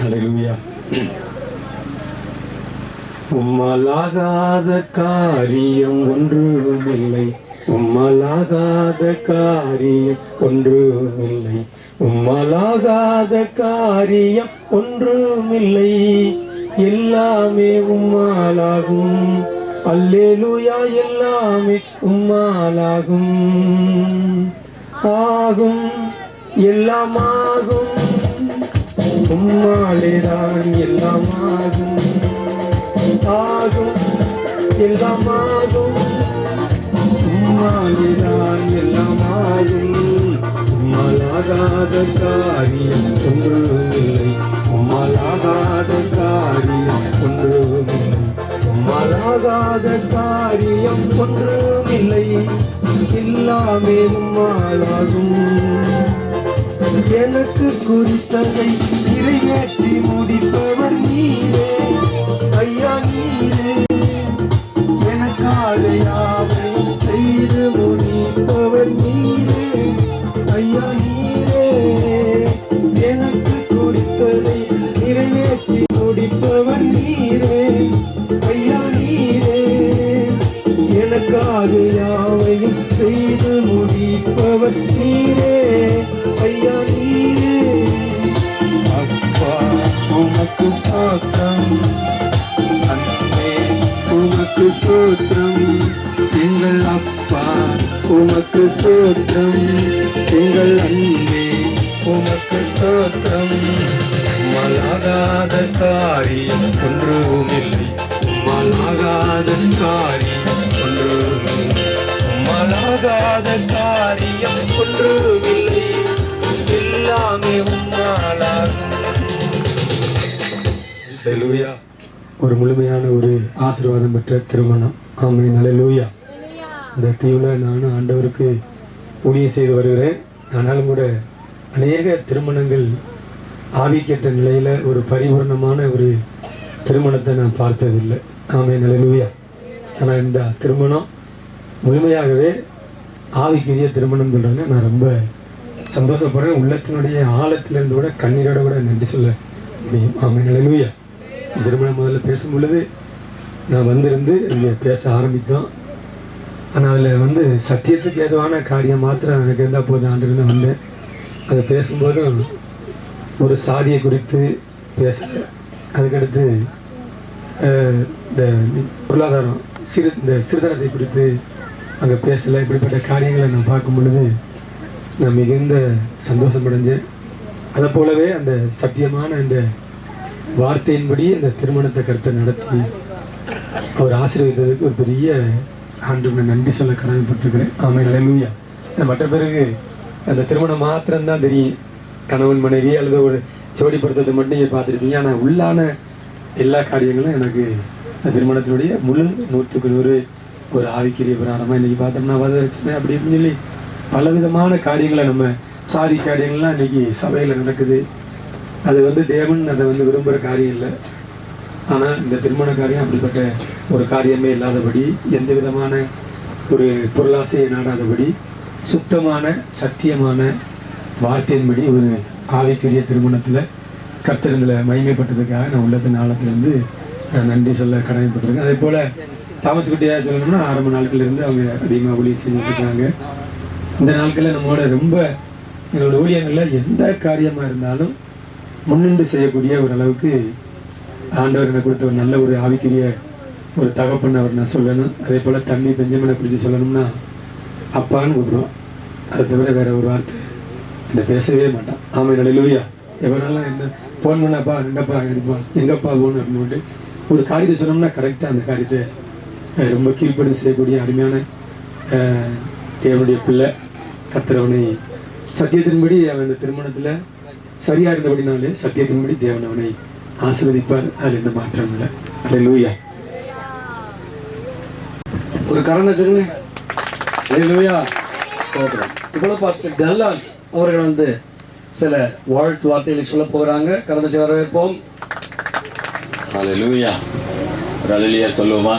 ஹல்லேலூயா. உம்மலாகாத காரியம் ஒன்றுமில்லை, உம்மலாகாத காரியம் ஒன்றுமில்லை, உம்மலாகாத காரியம் ஒன்றுமில்லை, எல்லாமே உம்மாலாகும். அல்லேலூயா. எல்லாமே உம்மாலாகும். ஆகும், எல்லாமாகும், உம்மாலேதான் எல்லாமாகும். ஆகும், எல்லாமாகும், உம்மாலேதான் எல்லாமாகும். உம்மாலாகாத காரியம் ஒன்றுமில்லை, உம்மாலாகாத காரியம் ஒன்றுமில்லை, உம்மாலாகாத காரியம் ஒன்றுமில்லை, எல்லாமே உம்மாலாகும். எனக்கு குறித்ததை நிறைவேற்றி முடிப்பவர் நீரே ஐயா, நீரே எனக்காக யாவை செய்து முடிப்பவர் நீரே ஐயா, நீரே எனக்கு குறித்ததை நிறைவேற்றி முடிப்பவர் நீரே ஐயா, நீரே எனக்காக யாவையும் செய்து முடிப்பவர் நீரே ஐயா, நீரே. அப்பா உமக்கு ஸ்தோத்திரம், அன்பே உமக்கு ஸ்தோத்திரம், எங்கள் அப்பா உமக்கு ஸ்தோத்திரம், எங்கள் அன்பே உமக்கு ஸ்தோத்திரம். உம்மாலாகாத காரியம் ஒன்றுமில்லை, உம்மாலாகாத காரியம் ஒன்றுமில்லை, உம்மாலாகாத காரியம் ஒன்றுமில்லை, எல்லாமே உம்மாலாகும். ஹல்லேலூயா. ஒரு முழுமையான ஒரு ஆசீர்வாதம் பெற்ற திருமணம். ஆமென். ஹல்லேலூயா. இந்த தீவில் நானும் ஆண்டவருக்கு ஊழியம் செய்து வருகிறேன். ஆனாலும் கூட அநேக திருமணங்கள் ஆவிக்கேற்ற நிலையில் ஒரு பரிபூர்ணமான ஒரு திருமணத்தை நான் பார்த்ததில்லை. ஆமென். ஹல்லேலூயா. ஆனால் இந்த திருமணம் முழுமையாகவே ஆவிக்குரிய திருமணம் சொல்கிறாங்க. நான் ரொம்ப சந்தோஷப்படுறேன். உள்ளத்தினுடைய ஆழத்திலிருந்து கூட கண்ணீரோட கூட நன்றி சொல்ல முடியும். ஆமென். ஹல்லேலூயா. திருமணம் முதல்ல பேசும் பொழுது நான் வந்திருந்து இங்கே பேச ஆரம்பித்தோம். ஆனால் அதில் சத்தியத்துக்கு ஏதுவான காரியம் மாத்திரம் எனக்கு இருந்தால் போதும் ஆண்டு வந்தேன். அதை பேசும்போதும் ஒரு சாதியை குறித்து பேச, அதுக்கடுத்து இந்த பொருளாதாரம் இந்த சிறுதனத்தை குறித்து அங்கே பேசலை. இப்படிப்பட்ட காரியங்களை நான் பார்க்கும் பொழுது நான் மிகுந்த சந்தோஷமடைஞ்சேன். அதை போலவே அந்த சத்தியமான இந்த வார்த்தையின்படி இந்த திருமணத்தை கருத்தை நடத்தி அவர் ஆசீர்வதித்ததுக்கு ஒரு பெரிய ஆண்டவரை நன்றி சொல்ல கடமைப்பட்டிருக்கிறேன். ஆமென். ஹல்லேலூயா. மற்ற பிறகு அந்த திருமணம் மாத்திரம்தான் தெரியும், கணவன் மனைவி அல்லது ஒரு ஜோடிப்படுத்துறதை மட்டும் நீங்கள் பார்த்துருப்பீங்க. ஆனால் உள்ளான எல்லா காரியங்களும் எனக்கு திருமணத்தினுடைய முழு 100க்கு 100 ஒரு ஆவிக்குரிய பிராணமாக இன்றைக்கி பார்த்தோம்னா வரதட்சணை அப்படி இருக்குன்னு சொல்லி பலவிதமான காரியங்களை நம்ம சாதி காரியங்கள்லாம் இன்றைக்கி சபையில் நடக்குது. அது தேவன் அதை விரும்புகிற காரியம் இல்லை. ஆனால் இந்த திருமண காரியம் அப்படிப்பட்ட ஒரு காரியமே இல்லாதபடி, எந்த விதமான ஒரு பொருளாசையை நாடாதபடி, சுத்தமான சத்தியமான வார்த்தையின்படி ஒரு ஆவிக்குரிய திருமணத்தில் கர்த்தருங்களை மகிமைப்பட்டதுக்காக நான் உள்ளத்தின் ஆழத்திலிருந்து நான் நன்றி சொல்ல கடமைப்பட்டிருக்கேன். அதே போல் தாமஸ் குட்டியாக சொல்லணும்னா ஆரம்ப நாட்களிலிருந்து அவங்க அதிகமாக ஊழியம் செஞ்சுட்டு இருக்காங்க. இந்த நாட்களில் நம்மளோட ரொம்ப எங்களோட ஊழியங்களில் எந்த காரியமாக இருந்தாலும் முன்னின்று செய்யக்கூடிய ஒரு அளவுக்கு ஆண்டவர் எனக்கு கொடுத்த ஒரு நல்ல ஒரு ஆவிக்குரிய ஒரு தகப்பன் அவர் நான் சொல்லணும். அதே போல் தம்பி பெஞ்சமினை குறித்து சொல்லணும்னா அப்பான்னு கூப்பிடுவோம். அதை தவிர வேற ஒரு வார்த்தை இந்த பேசவே மாட்டான். ஆமென். ஹல்லேலூயா. எவனாலும் என்ன ஃபோன் பண்ணப்பா ரெண்டப்பா எடுப்பான், எங்கப்பா போகணும் அப்படின்னு ஒரு காரியத்தை சொன்னோம்னா கரெக்டாக அந்த காரியத்தை ரொம்ப கீழ்ப்படி செய்யக்கூடிய அருமையான தேவனுடைய பிள்ளை. கர்த்தரவனை சத்தியத்தின்படி அவன் இந்த திருமணத்தில் சரியாக இருந்தபடினாலே சத்தியத்தின்படி தேவன் அவனை ஆசீர்வதிப்பார். அதில் எந்த மாற்றம் இல்லை. ஹல்லேலூயா. ஒரு கரணத்துக்கு ஹல்லேலூயா. ஸ்தோத்திரம். இப்போ பாஸ்டர் டல்லாஸ் அவர்கள் சில வாழ்த்து வார்த்தைகளை சொல்ல போகிறாங்க. கலந்துட்டு வரவேற்போம். ஹல்லேலூயா. ஒரு ஹல்லேலூயா சொல்லுவோமா?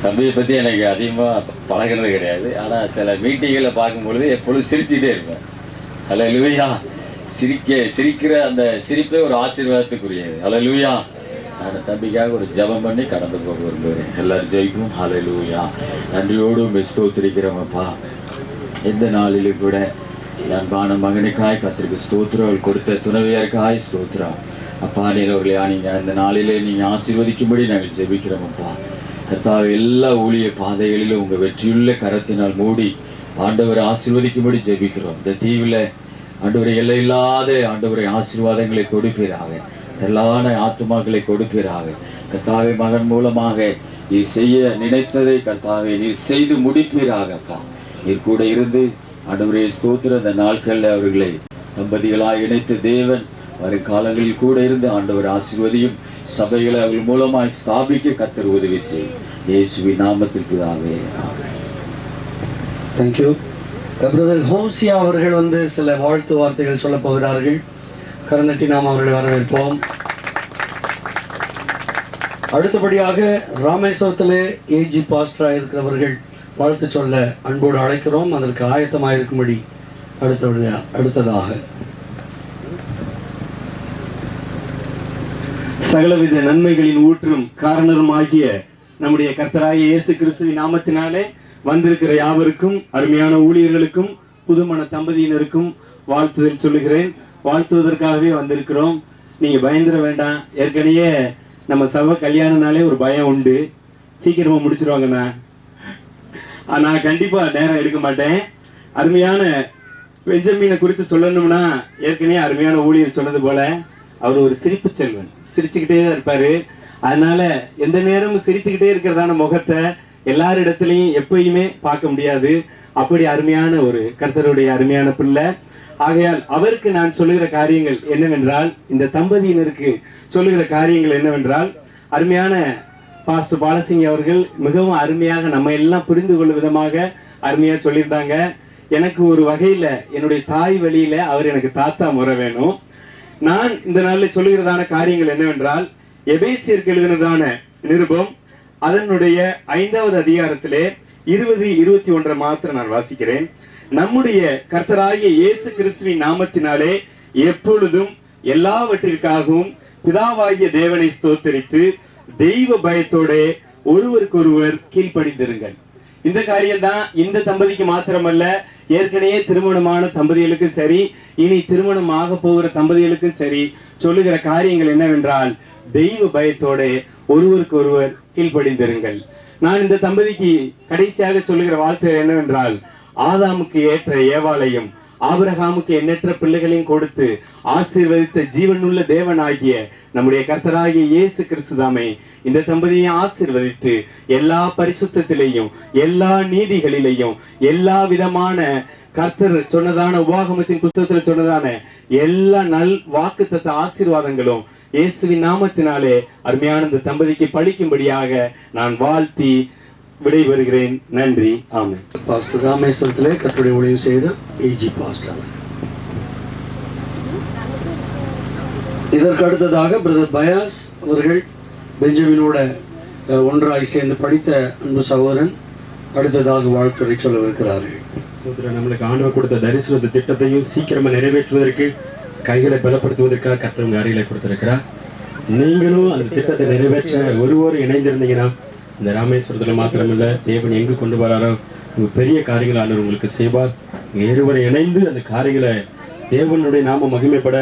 தம்பியை பற்றி எனக்கு அதிகமாக பழகிறது கிடையாது. ஆனால் சில மீட்டிங்களை பார்க்கும்பொழுது எப்பொழுதும் சிரிச்சுட்டே இருப்பேன். ஹல்லேலூயா. சிரிக்கிற அந்த சிரிப்பே ஒரு ஆசீர்வாதத்துக்குரியது. ஹல்லேலூயா. நான் தம்பிக்காக ஒரு ஜெபம் பண்ணி கடந்து போக விரும்புகிறேன். எல்லாரும் ஜெயிக்கும். ஹல்லேலூயா. நன்றியோடு ஸ்தோத்திரிக்கிறோமப்பா. எந்த நாளிலும் கூட அன்பான மகனுக்காய் கர்த்தருக்கு ஸ்தோத்திரம், கொடுத்த துணைவியருக்காய் ஸ்தோத்திரம். அப்பா, நீரவர்களே நீங்கள் அந்த நாளிலே நீங்கள் ஆசீர்வதிக்கும்படி நாங்கள் ஜெபிக்கிறோமப்பா. கர்த்தாவே, எல்லா ஊழிய பாதைகளிலும் உங்கள் வெற்றியுள்ள கரத்தினால் மூடி ஆண்டவரை ஆசீர்வதிக்கும்படி ஜெபிக்கிறோம். இந்த தீவில் ஆண்டவரை எல்லையில்லாத ஆண்டவரை ஆசீர்வாதங்களை கொடுப்பீராக, திரளான ஆத்துமாக்களை கொடுப்பீராக. கர்த்தாவே, மகன் மூலமாக நீ செய்ய நினைத்ததை கர்த்தாவே நீர் செய்து முடிப்பீராகப்பா. நீர் கூட இருந்து ஆண்டவரே ஸ்தோத்திர இந்த நாட்களில் அவர்களை தம்பதிகளாக இணைத்து தேவன் வரும் காலங்களில் கூட இருந்து ஆண்டவர் ஆசீர்வதியும். சபைகளை அவர்கள் மூலமாய் ஸ்தாபிக்க கர்த்தர் உதவி செய்யும். இயேசுவின் நாமத்தில் பிதாவே. தேங்க்யூ. பிரதர் ஹோசியா அவர்கள் சில வாழ்த்து வார்த்தைகள் சொல்ல போகிறார்கள். கரந்தட்டி நாம் அவர்களை வரவேற்போம். அடுத்தபடியாக ராமேஸ்வரத்திலே ஏஜி பாஸ்டராக இருக்கிறவர்கள் வாழ்த்து சொல்ல அன்போடு அழைக்கிறோம். அதற்கு ஆயத்தமாக இருக்கும்படி அடுத்ததாக சகலவித நன்மைகளின் ஊற்றும் காரணரும் ஆகிய நம்முடைய கர்த்தராகிய இயேசு கிறிஸ்துவின் நாமத்தினாலே வந்திருக்கிற யாவருக்கும், அருமையான ஊழியர்களுக்கும், புதுமண தம்பதியினருக்கும் வாழ்த்துதல் சொல்லுகிறேன். வாழ்த்துவதற்காகவே வந்திருக்கிறோம். நீங்க பயந்துட வேண்டாம். ஏற்கனவே நம்ம சபை கல்யாணனாலே ஒரு பயம் உண்டு, சீக்கிரமா முடிச்சிருவாங்கண்ணா. நான் கண்டிப்பா நேரம் எடுக்க மாட்டேன். அருமையான பெஞ்சமினை குறித்து சொல்லணும்னா, ஏற்கனவே அருமையான ஊழியர் சொன்னது போல அவர் ஒரு சிரிப்பு செல்வன், சிரிச்சுக்கிட்டே தான் இருப்பாரு. அதனால எந்த நேரமும் சிரித்துக்கிட்டே இருக்கிறதான முகத்தை எல்லாரிடத்துலையும் எப்பயுமே பார்க்க முடியாது. அப்படி அருமையான ஒரு கர்த்தருடைய அருமையான பிள்ளை. ஆகையால் அவருக்கு நான் சொல்லுகிற காரியங்கள் என்னவென்றால், இந்த தம்பதியினருக்கு சொல்லுகிற காரியங்கள் என்னவென்றால், அருமையான பாஸ்டர் பாலசிங் அவர்கள் மிகவும் அருமையாக நம்ம எல்லாம் புரிந்து கொள்ளும் விதமாக அருமையா சொல்லியிருந்தாங்க. எனக்கு ஒரு வகையில என்னுடைய தாய் வழியில அவர் எனக்கு தாத்தா முறை வேணும். நான் இந்த நாளில் சொல்லுகிறதான காரியங்கள் என்னவென்றால், எபேசியருக்கு எழுதினதான நிருபம் அதனுடைய 5வது அதிகாரத்திலே 20-21 மாத்திரம் நான் வாசிக்கிறேன். நம்முடைய கர்த்தராகிய இயேசு கிறிஸ்துவின் நாமத்தினாலே எப்பொழுதும் எல்லாவற்றிற்காகவும் பிதாவாகிய தேவனை ஸ்தோத்தரித்து தெய்வ பயத்தோட ஒருவருக்கொருவர் கீழ்ப்படிந்திருங்கள். இந்த காரியம் தான் இந்த தம்பதிக்கு மாத்திரமல்ல, ஏற்கனவே திருமணமான தம்பதிகளுக்கும் சரி, இனி திருமணம் ஆக போகிற தம்பதிகளுக்கும் சரி சொல்லுகிற காரியங்கள் என்னவென்றால், தெய்வ பயத்தோட ஒருவருக்கு ஒருவர் கீழ்ப்படிந்திருங்கள். நான் இந்த தம்பதிக்கு கடைசியாக சொல்லுகிற வார்த்தை என்னவென்றால், ஆதாமுக்கு ஏற்ற ஏவாளையும் ஆபிரகாமுக்கு எண்ணற்ற பிள்ளைகளையும் கொடுத்து ஆசீர்வதித்த ஜீவனுள்ள தேவனாகிய நம்முடைய கர்த்தராகிய இயேசு கிறிஸ்துதாமே இந்த தம்பதியை ஆசீர்வதித்து எல்லா பரிசுத்தத்திலேயும் எல்லா நீதிகளிலேயும் எல்லா விதமான கர்த்தர் சொன்னதான உபாகமத்தின் புத்தகத்தில் சொன்னதான எல்லா நல் வாக்குத்தத்த ஆசீர்வாதங்களும் இயேசுவின் நாமத்தினாலே அருமையான இந்த தம்பதிக்கு பழிக்கும்படியாக நான் வாழ்த்தி விடைபெறுகிறேன். நன்றி. ஆமென். பாஸ்டர் ராமேஸ்வரத்திலே கர்த்தருடைய ஊழியம் செய்த ஏஜி பாஸ்டர். இதற்கு அடுத்ததாக பிரதர் பயாஸ் அவர்கள் பெஞ்சமினோட ஒன்றாய் சேர்ந்து படித்த அன்பு சகோதரன் அடுத்ததாக வாழ்த்துறை சொல்லவிருக்கிறார்கள். நம்மளுக்கு ஆண்டவர் கொடுத்த தரிசன திட்டத்தையும் சீக்கிரமா நிறைவேற்றுவதற்கு கைகளை பலப்படுத்துவதற்காக கர்த்தர் அருகில கொடுத்திருக்கிறார். நீங்களும் அந்த திட்டத்தை நிறைவேற்ற ஒருவரு இணைந்திருந்தீங்கன்னா, இந்த ராமேஸ்வரத்துல மாத்திரமில்ல, தேவன் எங்கு கொண்டு வராரோ பெரிய காரியங்கள் ஆண்டவர் உங்களுக்கு செய்வார். இருவரை இணைந்து அந்த காரியங்களை தேவனுடைய நாம மகிமைப்பட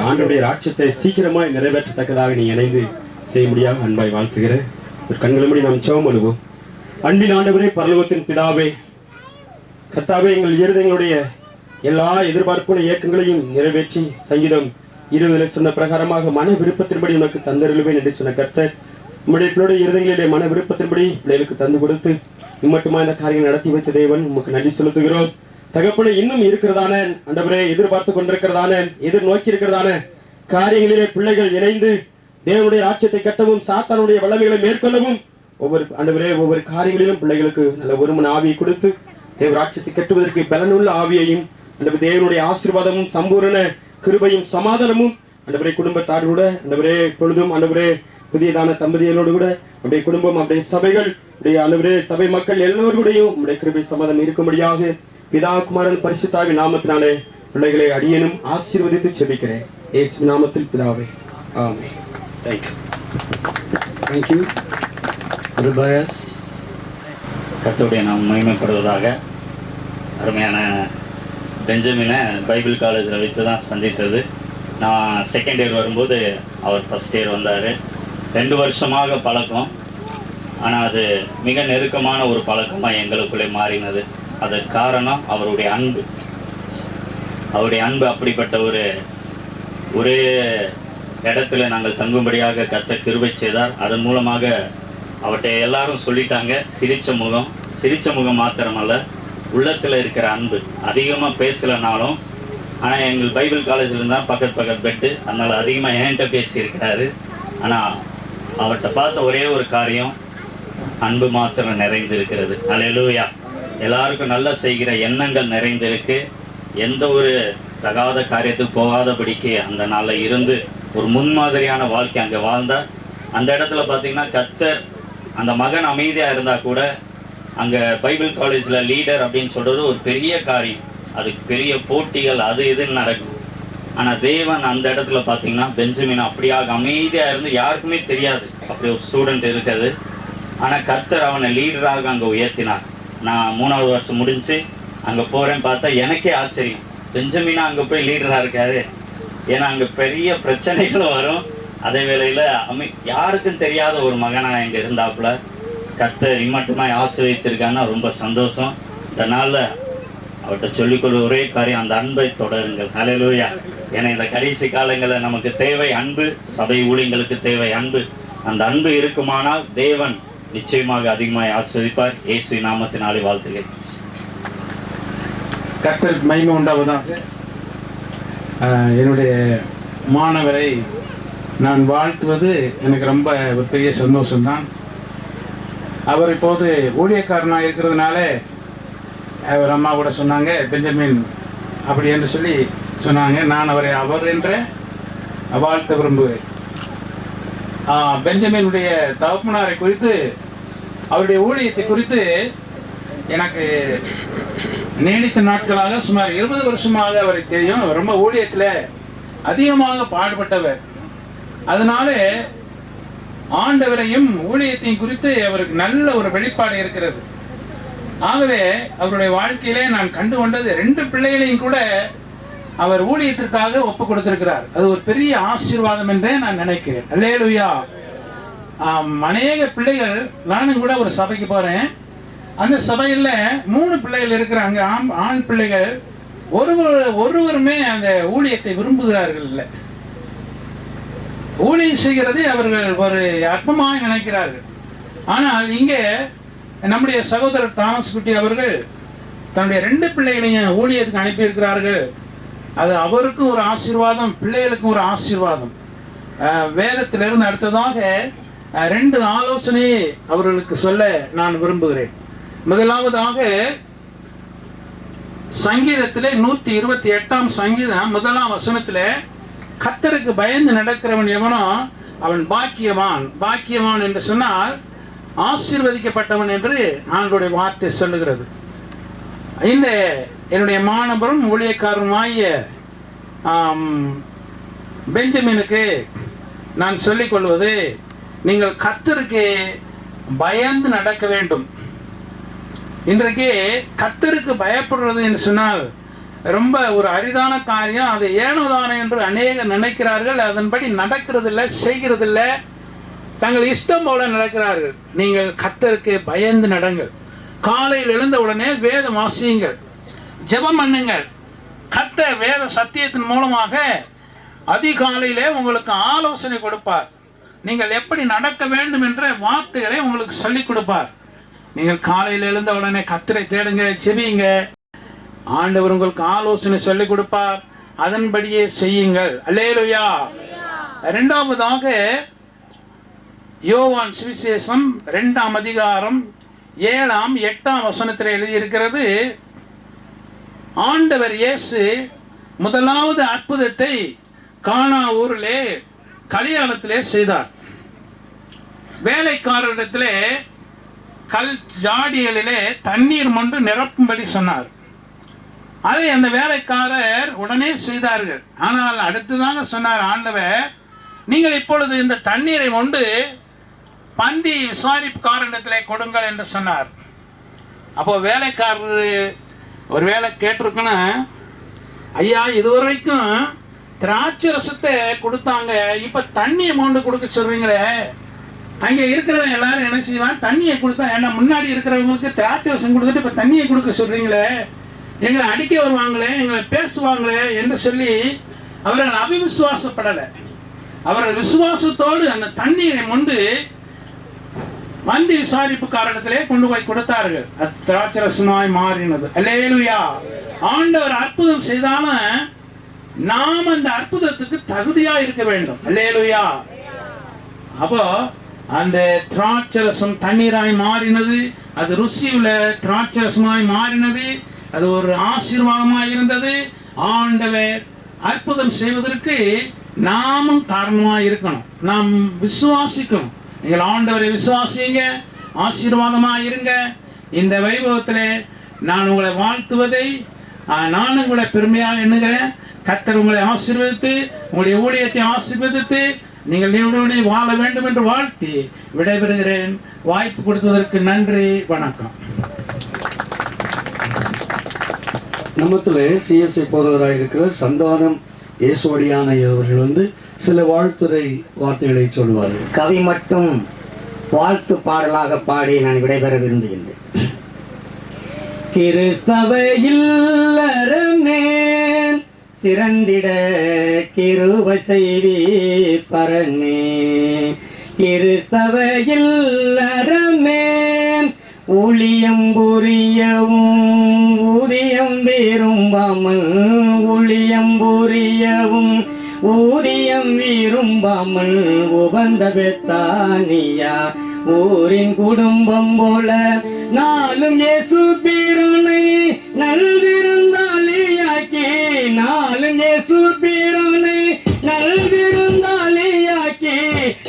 ஆண்டவருடைய ராட்சத்தை சீக்கிரமாய் நிறைவேற்றத்தக்கதாக நீ இணைந்து செய்ய முடியாது அன்பாய் வாழ்த்துகிறேன். ஒரு கண்களை மூடி நாம் ஜெபம் பண்ணுவோம். அன்பின் ஆண்டவரே, பரலோகத்தின் பிதாவே, கர்த்தாவே, எங்கள் இருதயங்களுடைய எல்லா எதிர்பார்ப்புள்ள இயக்கங்களையும் நிறைவேற்றி சங்கீதம் 20 சொன்ன பிரகாரமாக மன விருப்பத்தின்படி உனக்கு தந்தருளுவேன் என்று சொன்ன கர்த்தர், உம்முடைய பிள்ளைடைய இருதயங்களிலே மன விருப்பத்தின்படி பிள்ளைகளுக்கு தந்து கொடுத்து இம்மட்டுமா இந்த காரியங்கள் நடத்தி வைத்த தேவன் உமக்கு நன்றி செலுத்துகிறோம். தகப்பனே, இன்னும் இருக்கிறதான ஆண்டவரே, எதிர்பார்த்து கொண்டிருக்கிறதான எதிர்நோக்கி இருக்கிறதான காரியங்களிலே பிள்ளைகள் இணைந்து தேவனுடைய ராஜ்யத்தை கட்டவும் சாத்தானுடைய வல்லமைகளை மேற்கொள்ளவும் ஒவ்வொரு காரியங்களிலும் பிள்ளைகளுக்கு நல்ல ஒருமன ஆவியை கொடுத்து தேவ ராஜ்யத்தை கட்டுவதற்கு பலனுள்ள ஆவியையும் தேவனுடைய ஆசீர்வாதமும் சம்பூரண கிருபையும் சமாதானமும் ஆண்டவரே குடும்பத்தாரோடு கூட ஆண்டவரே பொழுதும் ஆண்டவரே புதியதான தம்பதிகளோடு கூட அப்படியே குடும்பம் அப்படியே சபைகள் அப்படியே ஆண்டவரே சபை மக்கள் எல்லோருடையும் உடைய கிருபை சமாதானம் இருக்கும்படியாக பிதா குமாரன் பரிசுத்தாவின் நாமத்தினாலே பிள்ளைகளை அடியேனும் ஆசீர்வதித்து செபிக்கிறேன் இயேசு நாமத்தில் பிதாவே ஆமென். தேங்க்யூ. ரிபயஸ். கர்த்தருடைய நாம் மகிமைப்படுவதாக. அருமையான பெஞ்சமினை பைபிள் காலேஜில் வைத்து தான் சந்தித்தது. நான் செகண்ட் இயர் வரும்போது அவர் ஃபஸ்ட் இயர் வந்தார். 2 வருஷமாக பழக்கம். ஆனால் அது மிக நெருக்கமான ஒரு பழக்கமாக எங்களுக்குள்ளே மாறினது. அதற்கு காரணம் அவருடைய அன்பு. அவருடைய அன்பு அப்படிப்பட்ட ஒரே இடத்துல நாங்கள் தங்கும்படியாக கர்த்தர் கிருபை செய்தார். அதன் மூலமாக அவர்கிட்ட எல்லாரும் சொல்லிட்டாங்க, சிரிச்ச முகம் மாத்திரமல்ல, உள்ளத்தில் இருக்கிற அன்பு. அதிகமாக பேசலைனாலும், ஆனால் எங்கள் பைபிள் காலேஜில் இருந்தால் பக்கத்து பெட்டு, அதனால் அதிகமாக என்கிட்ட பேசியிருக்கிறாரு. ஆனால் அவர்கிட்ட பார்த்த ஒரே ஒரு காரியம், அன்பு மாத்திரம் நிறைந்திருக்கிறது. அல்லேலூயா. எல்லாருக்கும் நல்லா செய்கிற எண்ணங்கள் நிறைந்திருக்கு. எந்த ஒரு தகாத காரியத்துக்கு போகாதபடிக்கு அந்த நாளில் இருந்து ஒரு முன்மாதிரியான வாழ்க்கை அங்கே வாழ்ந்தார். அந்த இடத்துல பார்த்தீங்கன்னா கர்த்தர், அந்த மகன் அமைதியாக இருந்தால் கூட அங்கே பைபிள் காலேஜில் லீடர் அப்படின்னு சொல்கிறது ஒரு பெரிய காரியம். அதுக்கு பெரிய போட்டிகள் அது இதுன்னு நடக்கும். ஆனால் தேவன் அந்த இடத்துல பார்த்தீங்கன்னா பெஞ்சமின் அப்படியாக அமைதியாக இருந்து யாருக்குமே தெரியாது அப்படி ஒரு ஸ்டூடெண்ட் இருக்குது. ஆனால் கர்த்தர் அவனை லீடராக அங்கே உயர்த்தினார். நான் 3வது வருஷம் முடிஞ்சு அங்கே போகிறேன்னு பார்த்தா எனக்கே ஆச்சரியம், பெஞ்சமினா அங்கே போய் லீடராக இருக்காரு. ஏன்னா அங்கே பெரிய பிரச்சனைகளும் வரும். அதே வேளையில் யாருக்கும் தெரியாத ஒரு மகனாக இங்கே இருந்தாப்புல கர்த்தர் இம்மட்டுமாய் ஆசீர்வதித்திருக்காங்கன்னா ரொம்ப சந்தோஷம். இந்த நாளில் அவர்கிட்ட சொல்லிக்கொள்ள ஒரே காரியம், அந்த அன்பை தொடருங்கள். ஹல்லேலூயா. ஏன்னா இந்த கடைசி காலங்களில் நமக்கு தேவை அன்பு. சபை ஊழியங்களுக்கு தேவை அன்பு. அந்த அன்பு இருக்குமானால் தேவன் நிச்சயமாக அதிகமாக ஆசீர்வதிப்பார். இயேசு நாமத்தினாலே வாழ்த்துகிறேன். கர்த்தருக்கு மகிமை உண்டாவதாக. என்னுடைய மாணவரை நான் வாழ்த்துவது எனக்கு ரொம்ப ஒரு பெரிய சந்தோஷம்தான். அவர் இப்போது ஊழியக்காரனாக இருக்கிறதுனால அவர் அம்மா கூட சொன்னாங்க பெஞ்சமின் அப்படி என்று சொல்லி சொன்னாங்க. நான் அவரை அவர் என்ற வாழ்த்த விரும்புவேன். பெஞ்சமினுடைய தகப்பனாரை குறித்து, அவருடைய ஊழியத்தை குறித்து எனக்கு நீடித்த நாட்களாக சுமார் 20 வருஷமாக அவரை தெரியும். அவர் ரொம்ப ஊழியத்தில் அதிகமாக பாடுபட்டவர். அதனால ஆண்டவரையும் ஊழியத்தையும் குறித்து அவருக்கு நல்ல ஒரு வெளிப்பாடு இருக்கிறது. ஆகவே அவருடைய வாழ்க்கையிலே நான் கண்டு கொண்டது 2 பிள்ளைகளையும் கூட அவர் ஊழியத்திற்காக ஒப்பு கொடுத்திருக்கிறார். அது ஒரு பெரிய ஆசீர்வாதம் என்றே நான் நினைக்கிறேன். அல்லேலூயா. அநேக பிள்ளைகள், நானும் கூட ஒரு சபைக்கு போறேன். அந்த சபையில் 3 பிள்ளைகள் இருக்கிறாங்க, ஆண் பிள்ளைகள். ஒருவருமே அந்த ஊழியத்தை விரும்புகிறார்கள் இல்லை. ஊழியம் செய்கிறதை அவர்கள் ஒரு அற்பமாக நினைக்கிறார்கள். ஆனால் இங்கே நம்முடைய சகோதரர் தாமஸ் குட்டி அவர்கள் தன்னுடைய 2 பிள்ளைகளையும் ஊழியத்துக்கு அனுப்பியிருக்கிறார்கள். அது அவருக்கும் ஒரு ஆசீர்வாதம், பிள்ளைகளுக்கும் ஒரு ஆசீர்வாதம். வேதத்திலிருந்து அடுத்ததாக 2 ஆலோசனை அவர்களுக்கு சொல்ல நான் விரும்புகிறேன். முதலாவதாக சங்கீதத்திலே 128ஆம் சங்கீதம் 1ஆம் வசனத்திலே, கர்த்தருக்கு பயந்து நடக்கிறவன் எவனோ அவன் பாக்கியவான். பாக்கியவான் என்று சொன்னால் ஆசீர்வதிக்கப்பட்டவன் என்று ஆண்டவருடைய வார்த்தை சொல்லுகிறது. இந்த என்னுடைய மாணவரும் ஊழியக்காரனுமாகிய பெஞ்சமினுக்கு நான் சொல்லிக் கொள்வது, நீங்கள் கர்த்தருக்கு பயந்து நடக்க வேண்டும். இன்றைக்கு கர்த்தருக்கு பயப்படுறது என்று சொன்னால் ரொம்ப ஒரு அரிதான காரியம். அது ஏனோதானோ என்று அநேகர் நினைக்கிறார்கள். அதன்படி நடக்கிறதில்லை, செய்கிறதில்லை, தங்கள் இஷ்டம் போல நடக்கிறார்கள். நீங்கள் கர்த்தருக்கு பயந்து நடங்கள். காலையில் எழுந்த உடனே வேதம் வாசியுங்கள், ஜெபம் பண்ணுங்கள். கர்த்தர் வேத சத்தியத்தின் மூலமாக அதிகாலையிலே உங்களுக்கு ஆலோசனை கொடுப்பார். நீங்கள் எப்படி நடக்க வேண்டும் என்ற வார்த்தைகளை உங்களுக்கு சொல்லிக் கொடுப்பார். நீங்கள் காலையில் எழுந்த உடனே கர்த்தரை தேடுங்க, ஜெபியுங்க. ஆண்டவர் உங்களுக்கு ஆலோசனை சொல்லிக் கொடுப்பார். அதன்படியே செய்யுங்கள். அல்லேலூயா. இரண்டாவதாக யோவான் சுவிசேஷம் 2ஆம் அதிகாரம் 7ஆம் 8ஆம் வசனத்தில் எழுதியிருக்கிறது, ஆண்டவர் இயேசு முதலாவது அற்புதத்தை கானா ஊரிலே கல்யாணத்திலே செய்தார். வேலைக்காரரிடத்திலே கல் ஜாடிகளிலே தண்ணீர் மொண்டு நிரப்பும்படி சொன்னார். அதை அந்த வேலைக்காரர் உடனே செய்தார்கள். ஆனால் அடுத்ததாக சொன்னார் ஆண்டவர், நீங்கள் இப்பொழுது இந்த தண்ணீரை கொண்டு பந்தி விசாரிப்புக்காரனிடத்திலே கொடுங்கள் என்று சொன்னார். அப்போ வேலைக்காரர் ஒரு வேலை கேட்டிருக்குன்னா, ஐயா இதுவரைக்கும் திராட்சை ரசத்தை கொடுத்தாங்க, இப்போ தண்ணியை மோண்டு கொடுக்க சொல்றீங்களே, அங்கே இருக்கிறவங்க எல்லாரும் என்ன செய்வான், தண்ணியை கொடுத்தா ஏன்னா முன்னாடி இருக்கிறவங்களுக்கு திராட்சை ரசம் கொடுத்துட்டு இப்போ தண்ணியை கொடுக்க சொல்றீங்களே, எங்களை அடிக்க வருவாங்களே, எங்களை பேசுவாங்களே என்று சொல்லி அவர்கள் அவிசுவாசப்படலை. அவர்கள் விசுவாசத்தோடு அந்த தண்ணீரை மொண்டு பந்தி விசாரிப்புக்காரத்திலே கொண்டு போய் கொடுத்தார்கள். அது திராட்சை ரசமாய் மாறினது. அல்லேலூயா. ஆண்டவர் அற்புதம் செய்தாலும் நாம் அந்த அற்புதத்துக்கு தகுதியா இருக்க வேண்டும். அல்லேலூயா. அப்போ அந்த திராட்சை ரசம் தண்ணீராய் மாறினது, அது ருசியுள்ள திராட்சை ரசமாய் மாறினது, அது ஒரு ஆசீர்வாதமாய் இருந்தது. ஆண்டவர் அற்புதம் செய்வதற்கு நாமும் காரணமாக இருக்கணும். நாம் விசுவாசிக்கணும். நீங்கள் ஆண்டவரை விசுவாசிங்க, ஆசீர்வாதமாக இருங்க. இந்த வைபவத்தில் நான் உங்களை வாழ்த்துவதை நான் உங்களை பெருமையாக எண்ணுகிறேன். கர்த்தர் உங்களை ஆசீர்வதித்து உங்களுடைய ஊழியத்தை ஆசீர்வதித்து நீங்கள் நீங்களுடைய வாழ வேண்டும் என்று வாழ்த்தி விடைபெறுகிறேன். வாய்ப்பு கொடுத்ததற்கு நன்றி. வணக்கம். நம்மத்திலே சிஎஸ்ஐ போதவராக இருக்கிற சந்தானம் இயேசுவடியான அவர்கள் சில வாழ்த்துரை வார்த்தைகளை சொல்வார்கள். கவி மட்டும் வாழ்த்து பாடலாக பாடி நான் விடைபெற விரும்புகின்றேன். கிறிஸ்தவையில் அரணேன் சிறந்திட கிருபை செய்வீர் பரனே. கிறிஸ்தவையில் அரணேன் ஊழியம் புரியவும் ஊதியம் விரும்பாமல், ஊழியம் புரியவும் ஊதியம் விரும்பாமல் உபந்த பெத்தானியா ஊரின் குடும்பம் போல நாளும் இயேசு பிரானை நல்விருந்தாளியாக்கி, நாளும் இயேசு பிரானை நல்விருந்தாளியாக்கி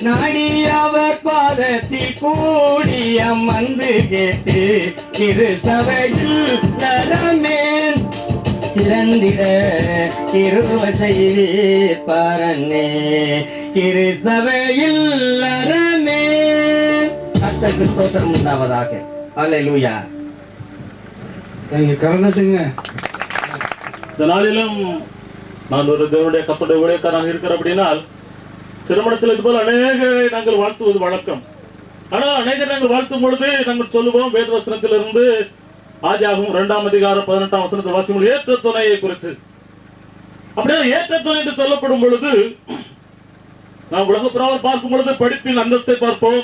நாடி அவர் பாதத்தில் கூடிய வந்து கேட்டு கிறிஸ்தவையில் நரமேன் சிறந்திட கிருபை செய்வீர் பரனே. கிறிஸ்தவையில் நரமே. கர்த்தருக்கு ஸ்தோத்திரம் உண்டாவதாக. அல்லேலூயா. கரணத்துங்க. இந்த நாளிலும் நான் ஒரு தேவனுடைய கர்த்தருடைய ஊழியக்காரனாக இருக்கிறேன். அப்படின்னால் திருமணத்தில் இது போல அநேக நாங்கள் வாழ்த்துவது வழக்கம். ஆனால் அநேக நாங்கள் வாழ்த்தும் பொழுது நாங்கள் சொல்லுவோம் வேதவசனத்திலிருந்து ஆதியாகமம் 2ஆம் அதிகாரம் 18ஆம் வசனத்தில் வாசிக்கும் ஏற்ற துணையை குறித்து. அப்படியே ஏற்ற துணை என்று சொல்லப்படும் பொழுது நாம் உலக புறாவில் பார்க்கும் பொழுது படிப்பின் அந்தஸ்தை பார்ப்போம்,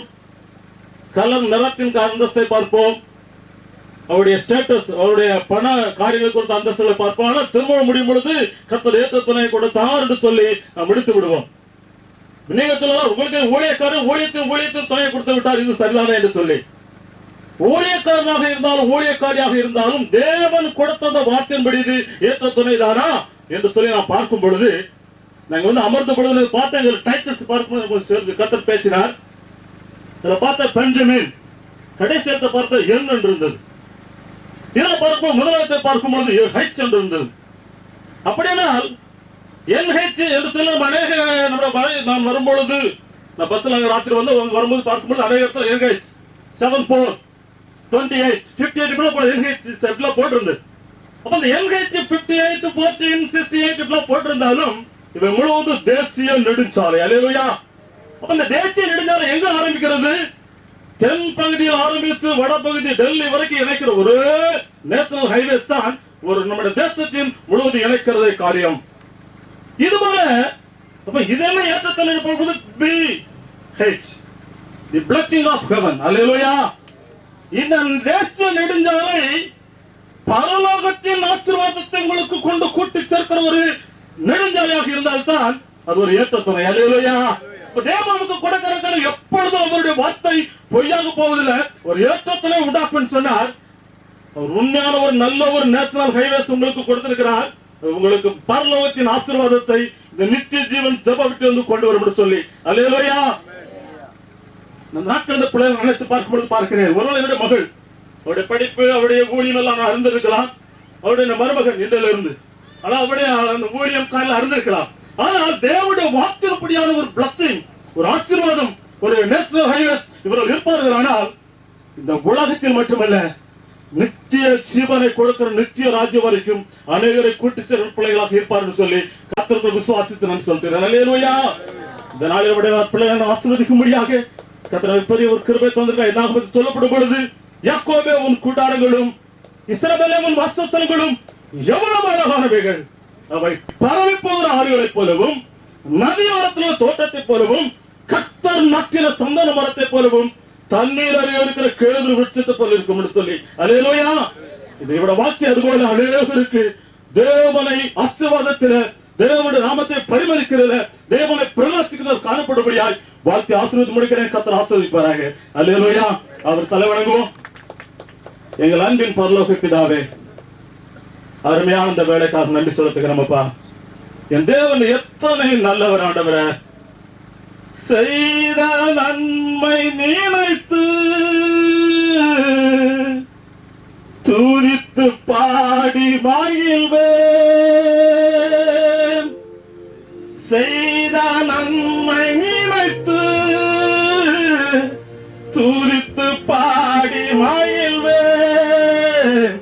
கலம் நிறத்தின் அந்தஸ்தை பார்ப்போம், அவருடைய ஸ்டேட்டஸ், அவருடைய பண காரியங்கள் குறித்த அந்தஸ்துகளை பார்ப்போம். ஆனால் திருமணம் முடியும் பொழுது கர்த்தர் ஏற்ற துணையை கொடுத்தார் என்று சொல்லி நாம் முடித்து விடுவோம். நீங்க சொல்லலாம், உங்களுக்கு ஊழியக்காரர் ஊழியத்தின் துணையை கொடுத்து விட்டார், இது சரிதானே என்று சொல்லி. ஊழியக்காரனாக இருந்தாலும் ஊழியக்காரியாக இருந்தாலும் தேவன் கொடுத்த வார்த்தையின்படி இது ஏற்ற துணைதானா என்று சொல்லி நான் பார்க்கும் பொழுது, நாங்க அமர்ந்த பொழுது பார்த்த எங்கள் டைட்டில்ஸ் பார்க்கும் கர்த்தர் பேசினார். இதுல பார்த்த பெஞ்சமின், கடைசியத்தை பார்த்த என் என்று இருந்தது. இதுல பார்க்கும் முதலாளத்தை பார்க்கும் பொழுது ஹைச் என்று இருந்தது. அப்படியானால் NH என்று சொல்லி அநேக நான் வரும்பொழுது, நான் பஸ்ல ராத்திரி வரும்போது பார்க்கும்போது அநேக இடத்துல NH 74 28 58 NH போட்டிருந்தது. அப்ப அந்த NH 58 14 68 போட்டிருந்தாலும் இவை முழுவதும் தேசிய நெடுஞ்சாலை. அல்லேலூயா. அப்ப இந்த தேசிய நெடுஞ்சாலை எங்க ஆரம்பிக்கிறது? தென் பகுதியில் ஆரம்பித்து வடபகுதி டெல்லி வரைக்கும் இணைக்கிற ஒரு நேஷனல் ஹைவேஸ் தான் ஒரு நம்முடைய தேசத்தின் முழுவதும் இணைக்கிறது காரியம். இதுபோல இதெல்லாம் ஏற்றத்தில் இருப்பது BH, the blessing of heaven. அல்லேலூயா. இந்த தேசிய நெடுஞ்சாலை பரலோகத்தின் ஆசீர்வாதத்தை உங்களுக்கு கொண்டு கூட்டி சேர்க்கிற ஒரு நெடுஞ்சாலையாக இருந்தால்தான் அது ஒரு ஏற்ற துணை. அல்லேலூயா. தேவனுக்கு கொடுக்கிற எப்பொழுதும் அவருடைய வார்த்தை பொய்யாக போவதில்லை. ஒரு ஏற்ற துணை உண்டாக்குன்னு சொன்னார். அவர் உண்மையான ஒரு நல்ல ஒரு நேஷனல் ஹைவேஸ் உங்களுக்கு கொடுத்திருக்கிறார். உங்களுக்கு பரலோகத்தின் ஆசீர்வாதத்தை இந்த நித்திய ஜீவன் ஜெப விட்டு கொண்டு வரும் சொல்லி. அல்லேலூயா. நான் நாட்கள் பிள்ளைகள் நினைத்து பார்க்கும்போது பார்க்கிறேன், ஒருவருடைய மகள், அவருடைய படிப்பு, அவருடைய ஊழியம் எல்லாம் நான் அறிந்திருக்கலாம். அவருடைய மருமகன் இன்றிலிருந்து. ஆனா அவருடைய அந்த ஊழியம் காலில் அருந்திருக்கலாம். ஆனால் தேவனுடைய வாக்கியப்படியான ஒரு பிளஸிங், ஒரு ஆசீர்வாதம், ஒரு நேச்சுரல் ஹைவே இவர்கள் இருப்பார்கள். ஆனால் இந்த உலகத்தில் மட்டுமல்ல, நித்திய ஜீவனை கொடுக்கிற நித்திய ராஜ்யம் வரைக்கும் அநேகரை கூட்டி செல்லும் பிள்ளைகளாக இருப்பார்கள் சொல்லி கர்த்தருக்குள் விசுவாசித்து நான் சொல்கிறேன். அல்லேலூயா. இந்த நாளில் பிள்ளைகளை ஆசீர்வதிக்கும்படியாக கர்த்தர் பெரிய ஒரு கிருபை தந்திருக்கார். என்ன சொல்லப்படும் பொழுது, யாக்கோபே உன் கூடாரங்களும் இஸ்ரவேலே உன் வாசஸ்தலங்களும் எவ்வளவு அழகானவைகள், அவை பரவி போகிற ஆறுகளைப் போலவும் நதியோரத்தில் உள்ள தோட்டத்தைப் போலவும் கர்த்தர் நட்டின சந்தன மரத்தைப் போலவும் தண்ணீர் அறிய இருக்கிற கேது விருட்சத்தை போல இருக்கும் என்று சொல்லி. அல்லேலூயா. இதோட வாக்கியம் அதுபோல அநேகருக்கு தேவனை ஆசீர்வாதத்தில, தேவனுடைய நாமத்தை பரிமளிக்கிறதுல, தேவனை பிரகாசிக்கிறவர் காணப்படும்படியாய் வாழ்க்கை ஆசீர்வதித்து முடிக்கிறேன். கர்த்தர் ஆசீர்வதிப்பாராக. அல்லேலூயா. அவர் தலைவணங்குவோம். எங்கள் அன்பின் பரலோக பிதாவே, அருமையான இந்த வேலைக்காக நன்றி செலுத்துகிறோமப்பா. என் தேவன் எத்தனை நல்லவர் ஆண்டவரே. செய்த நன்மை நினைத்து துதித்து பாடி மகிழ்வேன். செய்த நன்மை நினைத்து துதித்து பாடி மகிழ்வேன்.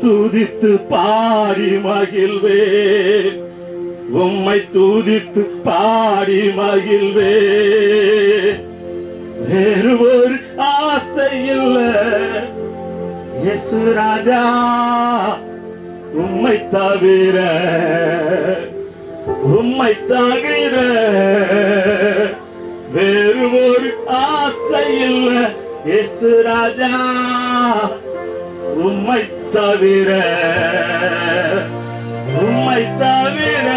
துதித்து பாடி மகிழ்வேன். உம்மை துதித்து பாடி மகிழ்வே. வேறு ஒரு ஆசை இல்ல இயேசு ராஜா, உம்மை தவிர, உம்மை தவிர வேறு ஒரு ஆசை இல்ல இயேசு ராஜா, உம்மை தவிர, உம்மை தவிர.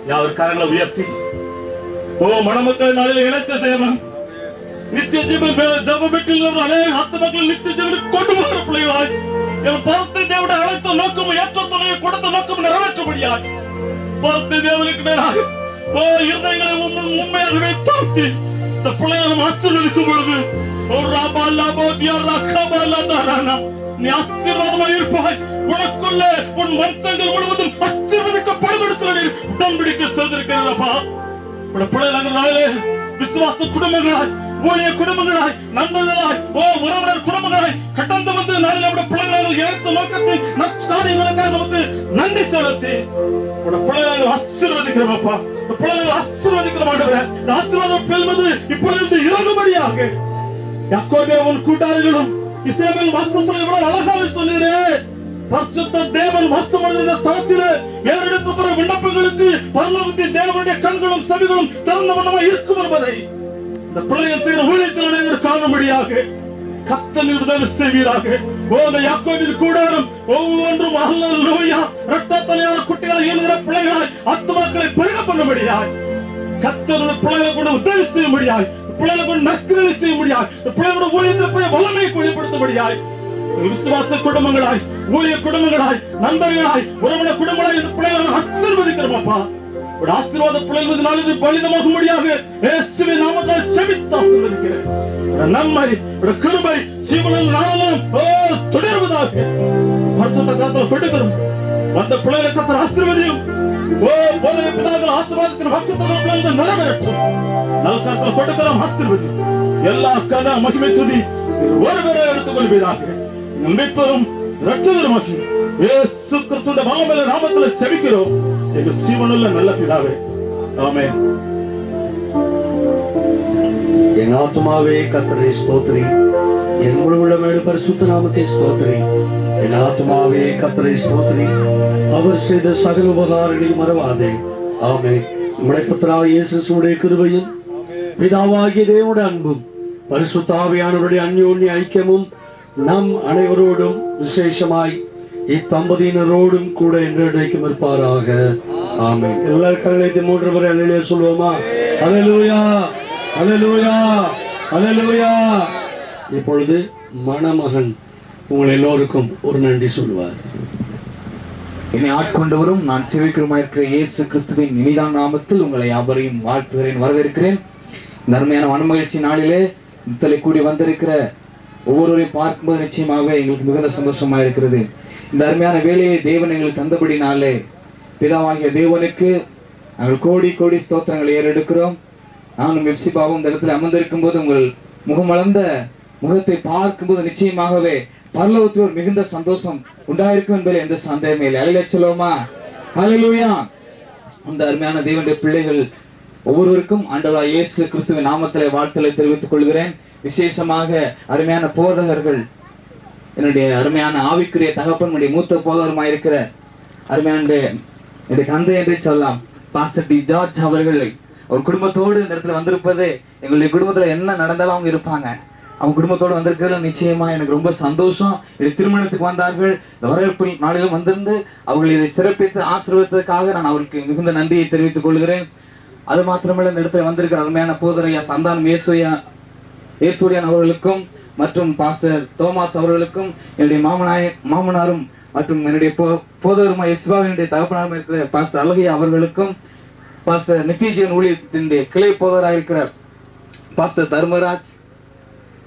யார் கரங்களை உயர்த்தி, ஓ மணமக்கள் நாளில் இணைத்த தேவன், நித்திய ஜபபெட்டில் அநேக ஆத்துமாக்கள் நித்திய ஜீவனுக்கு கொண்டு போகிற பிள்ளைகளாய் என் பரத்தை தேவனை அழைத்த நோக்கம், ஏற்ற துணையை கொடுத்த நோக்கம் நிறைவேற்றபடியாய் பரத்தை தேவனுக்கு நேராக ஓ இருதயங்களை உண்மையாகவே தாழ்த்தி இந்த பிள்ளைகளை ஆசீர்வதிக்கும் பொழுது ஒரு ராபா லாபோ தியார் அக்காபா லாதாரானா நீ ஆசீர்வாதமாக இருப்பாய். உனக்குள்ள உன் மந்தங்கள் முழுவதும் ஆசீர்வதிக்கப்படும் உடன்படிக்கை செய்திருக்கிறப்பா. பிள்ளைகளாக விசுவாச குடும்பங்களாய், ஊழிய குடும்பங்களாய், நண்பர்களாய், ஓ உறவினர் குடும்பங்களாய் கடந்து வந்து நாளில் நம்முடைய பிள்ளைகளாக இணைத்த நோக்கத்தில் நற்காரியங்களுக்காக நமக்கு நன்றி செலுத்தி பிள்ளைகளை ஆசீர்வதிக்கிறோம்ப்பா. பிள்ளைகளை ஆசீர்வதிக்கிற மாட்டவரே, ஆசீர்வாதம் பெறுவது இப்பொழுது இறங்கும்படியாக யாக்கோபே உன் கூட்டாளிகளும் இஸ்ரவேல் வாசஸ்தலங்களும் இவ்வளவு அழகாக சொன்னீரே. பரிசுத்த தேவன் வாசமடைந்த ஸ்தலத்திலே ஏறெடுக்கப்படுற விண்ணப்பங்களுக்கு பரலோகத்தின் தேவனுடைய கண்களும் செவிகளும் திறந்த வண்ணமாக இருக்கும் என்பதை இந்த பிள்ளைகள் செய்கிற ஊழியத்தில் அனைவரும் காணும்படியாக கர்த்தர் உதவி செய்வீராக. யாக்கோபின் கூடாரம் ஒவ்வொன்றும் அல்லேலூயா இரத்தத்தலையான குட்டிகளை எழுதுகிற பிள்ளைகளாய் ஆத்துமாக்களை பெருக பண்ணும்படியாய் கர்த்தருடைய பிள்ளைகளை கொண்டு உதவி செய்யும்படியாய், பிள்ளைகளை கொண்டு நற்கிரியை செய்யும்படியாய், பிள்ளைகளோட ஊழியத்தில் போய் வல்லமையை வெளிப்படுத்தும்படியாய் விசுவாச குடும்பங்களாய், ஊழிய குடும்பங்களாய், நண்பர்களாய், உறவினர் குடும்பங்களாய் இந்த பிள்ளைகளை ஆசீர்வதிக்கிறோம்ப்பா. ஒரு ஆசீர்வாத பிள்ளைகள் நாளில் பலிதமாகும்படியாக இயேசுவின் நாமத்தால் செபித்து ஆசீர்வதிக்கிறேன். நன்மை கிருபை ஜீவனில் நாளெல்லாம் தொடர்வதாக பரிசுத்த கர்த்தர் கொடுக்கிறோம். அந்த பிள்ளைகளை கர்த்தர் ஆசீர்வதியும். ஓ போதக பிதாக்கள் ஆசீர்வாதத்தின் வாக்குத்தத்தங்களை நிறைவேற்றும். நல் கர்த்தர் கொடுக்கிறோம் ஆசீர்வதி. எல்லா கன மகிமை துதி ஒருவரை எடுத்துக் கொள்வீராக. நம்பிப்பதும் ரட்சகருமாக்கி இயேசு கிறிஸ்துவின் வல்லமையுள்ள நாமத்தில் செபிக்கிறோம் எங்கள் ஜீவனுள்ள நல்ல பிதாவே, ஆமென். என் ஆத்துமாவே கர்த்தரை ஸ்தோத்திரி, என் முழு உள்ளமேடு பரிசுத்த நாமத்தை ஸ்தோத்திரி. என் ஆத்துமாவே கர்த்தரை ஸ்தோத்திரி, அவர் செய்த சகல உபகாரங்களையும் மறவாதே. ஆமென். நம்முடைய கர்த்தராகிய இயேசுவுடைய கிருபையும் பிதாவாகிய தேவனுடைய அன்பும் பரிசுத்த ஆவியானவருடைய அந்யோன்ய ஐக்கியமும் நம் அனைவரோடும் விசேஷமாய் இத்தம்பதியினரோடும் கூட என்றைக்கும் இருப்பாராக. ஆமென். எல்லா கரங்களையும் 3 முறை அல்லேலூயா சொல்வோமா? அல்லேலூயா, அல்லேலூயா, அல்லேலூயா. இப்பொழுது மணமகன் உங்கள் எல்லோருக்கும் ஒரு நன்றி சொல்லுவார். என்னை ஆட்கொண்டவரும் நான் செவிக்கிறோமாயிருக்கிற இயேசு கிறிஸ்துவின் இனிதான நாமத்தில் உங்களை யாவரையும் வாழ்த்துகிறேன், வரவேற்கிறேன். நன்மையான மனமகிழ்ச்சி நாளிலே கூடி வந்திருக்கிற ஒவ்வொருவரையும் பார்க்கும்போது நிச்சயமாகவே எங்களுக்கு மிகுந்த சந்தோஷமா இருக்கிறது. இந்த அருமையான வேலையை தேவன் எங்களுக்கு தந்தபடினாலே பிதாவாகிய தேவனுக்கு நாங்கள் கோடி கோடி ஸ்தோத்திரங்களை ஏறெடுக்கிறோம். நானும் வெப்சிபாவும் இந்த இடத்துல அமர்ந்திருக்கும் போது உங்கள் முகமலர்ந்த முகத்தை பார்க்கும்போது நிச்சயமாகவே பரலோகத்தில் ஒரு மிகுந்த சந்தோஷம் உண்டாயிருக்கும் என்பதில் எந்த சந்தேகமே இல்லை. அல்லேலூயா சொல்லுவோமா? அல்லேலூயா. அந்த அருமையான தேவனுடைய பிள்ளைகள் ஒவ்வொருவருக்கும் ஆண்டவராகிய இயேசு கிறிஸ்துவின் நாமத்திலே வாழ்த்துக்களை தெரிவித்துக் கொள்கிறேன். விசேஷமாக அருமையான போதகர்கள், என்னுடைய அருமையான ஆவிக்குரிய தகப்பனுடைய மூத்த போதகருமாயிருக்கிற அருமையான என்னுடைய தந்தை என்றே சொல்லலாம், பாஸ்டர் டி ஜார்ஜ் அவர்கள் ஒரு குடும்பத்தோடு இந்த இடத்துல வந்திருப்பது, எங்களுடைய குடும்பத்துல என்ன நடந்தாலும் அவங்க இருப்பாங்க. அவங்க குடும்பத்தோடு வந்திருக்கிறதுல நிச்சயமா எனக்கு ரொம்ப சந்தோஷம். இது திருமணத்துக்கு வந்தார்கள், இந்த வரவேற்பு நாளிலும் வந்திருந்து அவர்கள் இதை சிறப்பித்து ஆசீர்வதித்ததற்காக நான் அவருக்கு மிகுந்த நன்றியை தெரிவித்துக் கொள்கிறேன். அது மாத்திரமல்ல, இந்த இடத்துல வந்திருக்கிற அருமையான போதரையா சந்தானம் ஏசுடியான் அவர்களுக்கும் மற்றும் பாஸ்டர் தோமாஸ் அவர்களுக்கும், என்னுடைய மாமனாரும் மற்றும் என்னுடைய போதருமாய் சிவாவினுடைய தகப்பனாரும் இருக்கிற பாஸ்டர் அழகியா அவர்களுக்கும், பாஸ்டர் நித்தியஜீவன் ஊழியத்தினுடைய கிளை போதராக இருக்கிற பாஸ்டர் தர்மராஜ்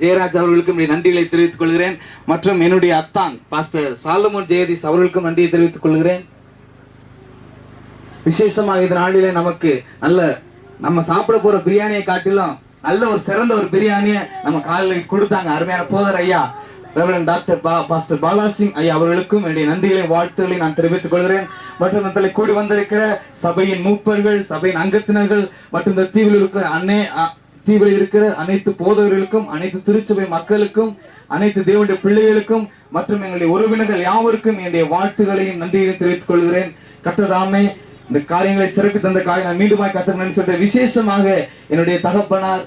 ஜெயராஜ் அவர்களுக்கும் என்னுடைய நன்றிகளை தெரிவித்துக் கொள்கிறேன். மற்றும் என்னுடைய அத்தான் பாஸ்டர் சாலமோன் ஜெயதீஷ் அவர்களுக்கும் நன்றியை தெரிவித்துக் கொள்கிறேன். விசேஷமாக இந்த நாளிலே நமக்கு நம்ம சாப்பிட போற பிரியாணியை காட்டிலும் நல்ல ஒரு சிறந்த ஒரு பிரியாணியை நம்ம காலையில் கொடுத்தாங்க அருமையான போதர் ஐயா ரெவரண்ட் டாக்டர் பாஸ்டர் பாலாசிங் ஐயா அவர்களுக்கும் என்னுடைய நன்றிகளை வாழ்த்துக்களை நான் தெரிவித்துக் கொள்கிறேன். மற்றும் இந்த கூடி வந்திருக்கிற சபையின் மூப்பர்கள், சபையின் அங்கத்தினர்கள் மற்றும் இந்த தீவில் இருக்கிற அனைத்து போதவர்களுக்கும், அனைத்து திருச்சபை மக்களுக்கும், அனைத்து தேவனுடைய பிள்ளைகளுக்கும் மற்றும் எங்களுடைய உறவினர்கள் யாவருக்கும் என்னுடைய வாழ்த்துக்களையும் நன்றியையும் தெரிவித்துக் கொள்கிறேன். கர்த்தர் இந்த காரியங்களை சிறப்பி தந்த காரியம் நான் மீண்டுமாய் கர்த்தர் சொல்றேன். விசேஷமாக என்னுடைய தகப்பனார்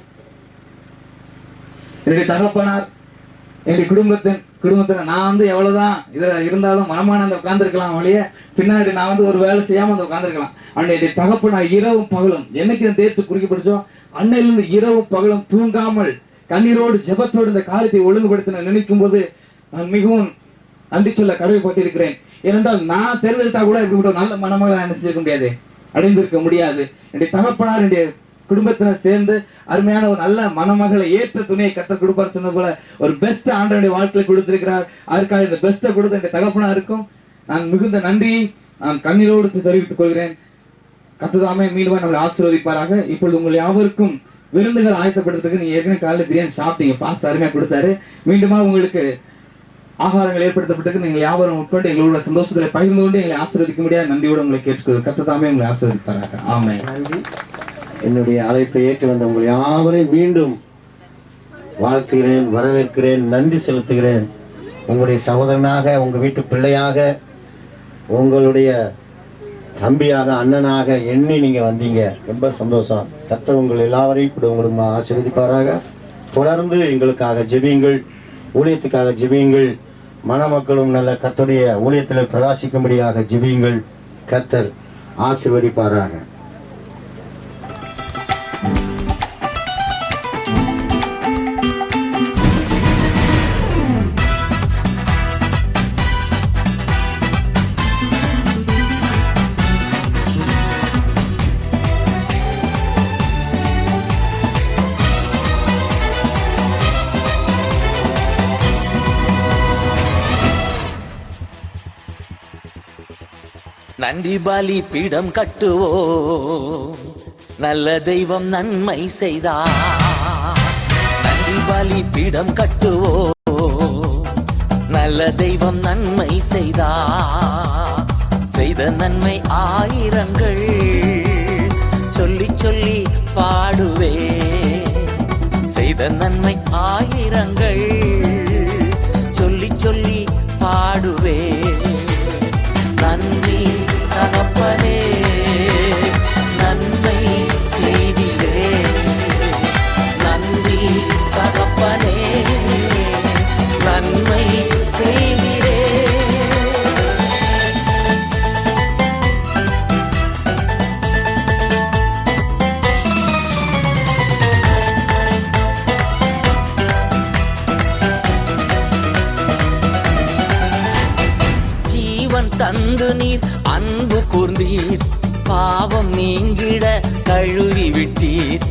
என்னுடைய குடும்பத்தை நான் எவ்வளவுதான் இதுல இருந்தாலும் மனமான அந்த உட்கார்ந்துருக்கலாம் வழிய பின்னாடி நான் ஒரு வேலை செய்யாம அந்த உட்கார்ந்துருக்கலாம். என்னுடைய தகப்பனார் இரவும் பகலும் என்னைக்கு இந்த தேர்த்து குறிக்கப்படுச்சோ அன்னையிலிருந்து இரவும் பகலும் தூங்காமல் கண்ணீரோடு ஜெபத்தோடு இந்த காரியத்தை ஒழுங்குபடுத்த நினைக்கும் போது நான் மிகவும் நன்றி சொல்ல கடமைப்பட்டிருக்கிறேன். ஏனென்றால் நான் தேர்ந்தெடுத்தா கூட இப்படி நல்ல மணமகளை என்ன செஞ்சிருக்க முடியாது, அடைந்திருக்க முடியாது. என்னுடைய தகப்பனார் என்னுடைய குடும்பத்தினர் சேர்ந்து அருமையான ஒரு நல்ல மணமகளை ஏற்ற துணையை கர்த்தர் கொடுப்பார் சொன்னது போல ஒரு பெஸ்ட் ஆண்டவருடைய வாழ்க்கையில கொடுத்திருக்கிறார். அதற்காக இந்த பெஸ்ட்டை கொடுத்த என்னுடைய தகப்பனாருக்கும் நான் மிகுந்த நன்றியை நான் கண்ணீரோடு தெரிவித்துக் கொள்கிறேன். கர்த்தர் மீண்டும் நம்மளை ஆசீர்வதிப்பாராக. இப்பொழுது உங்கள் யாவருக்கும் விருந்துகள் ஆயத்தப்படுத்துறதுக்கு நீங்க ஏற்கனவே காலையில் பிரியாணி சாப்பிட்டீங்க, பாஸ்ட் அருமையா கொடுத்தாரு. மீண்டுமா உங்களுக்கு ஆகாரங்கள் ஏற்படுத்தப்பட்டு நீங்கள் யாவரும் உட்கொண்டு எங்களோட சந்தோஷத்துல பகிர்ந்து கொண்டு எங்களை ஆசீர்வதிக்க முடியாது நன்றியோடு உங்களை கேட்டுக்கொள்வது. கர்த்தர் உங்களை ஆசீர்வதிப்பாராக. ஆமென். நன்றி. என்னுடைய அழைப்பை ஏற்று வந்த உங்கள் யாவரையும் மீண்டும் வாழ்த்துகிறேன், வரவேற்கிறேன், நன்றி செலுத்துகிறேன். உங்களுடைய சகோதரனாக, உங்கள் வீட்டு பிள்ளையாக, உங்களுடைய தம்பியாக, அண்ணனாக எண்ணி நீங்கள் வந்தீங்க. ரொம்ப சந்தோஷம். கர்த்தர் உங்கள் எல்லாவரையும் கூட உங்களுக்கு ஆசீர்வதிப்பாராக. தொடர்ந்து எங்களுக்காக ஜெபியுங்கள், ஊழியத்துக்காக ஜெபியுங்கள். மணமக்களும் நல்ல கர்த்தருடைய ஊழியத்தில் பிரகாசிக்கும்படியாக ஜெபியுங்கள். கர்த்தர் ஆசீர்வதிப்பாராக. நன்றி பலி பீடம் கட்டுவோம், நல்ல தெய்வம் நன்மை செய்தார். நன்றி பலி பீடம் கட்டுவோம், நல்ல தெய்வம் நன்மை செய்தார். செய்த நன்மை ஆயிரங்கள் சொல்லி சொல்லி பாடுவே. செய்த நன்மை ஆயிரங்கள் சொல்லி சொல்லி பாடுவே. நன்றி தகப்பனே, நன்மை செய்திலே. நன்றி தகப்பனே, நன்மை செய்திலே. தந்து நீர் அன்பு கூர்ந்தீர், பாவம் நீங்கிட கழுவி விட்டீர்.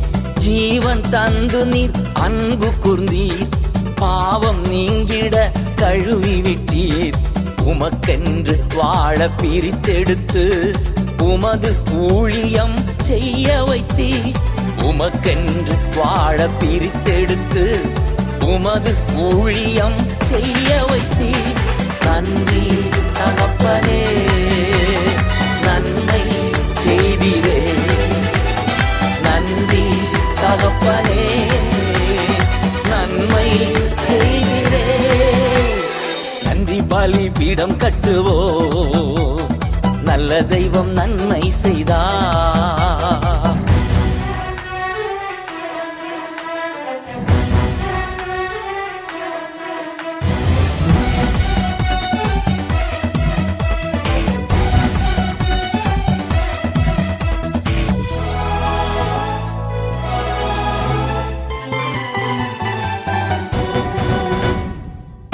ஜீவன் தந்து நீர் அன்பு கூர்ந்தீர், பாவம் நீங்கிட கழுவி விட்டீர். உமக்கென்று வாழ பிரித்தெடுத்து உமது ஊழியம் செய்ய வைத்தீர். உமக்கென்று வாழ பிரித்தெடுத்து உமது ஊழியம் செய்ய வைத்தீர். நன்றி தகப்பனே, நன்மை செய்திரே. நன்றி தகப்பனே, நன்மை செய்திரே. நன்றி பலிபீடம் கட்டுவோ, நல்ல தெய்வம் நன்மை செய்தார்.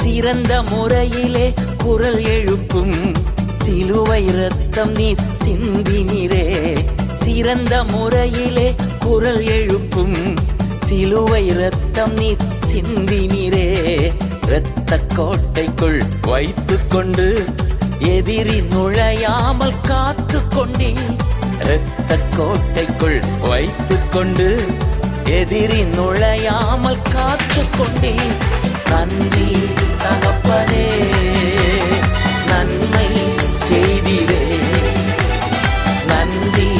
சிறந்த முறையிலே குரல் எழுப்பும் சிலுவை இரத்தம் நீர் சிந்தினீரே. சிறந்த முறையிலே குரல் எழுப்பும் சிலுவை இரத்தம் நீர் சிந்தினீரே. இரத்த கோட்டைக்குள் வைத்துக் கொண்டு எதிரி நுழையாமல் காத்து கொண்டீர். இரத்த கோட்டைக்குள் வைத்துக் கொண்டு எதிரி நுழையாமல் காத்து கொண்டீர். நன்றி தகப்பனே, நன்மை செய்திரே. நன்றி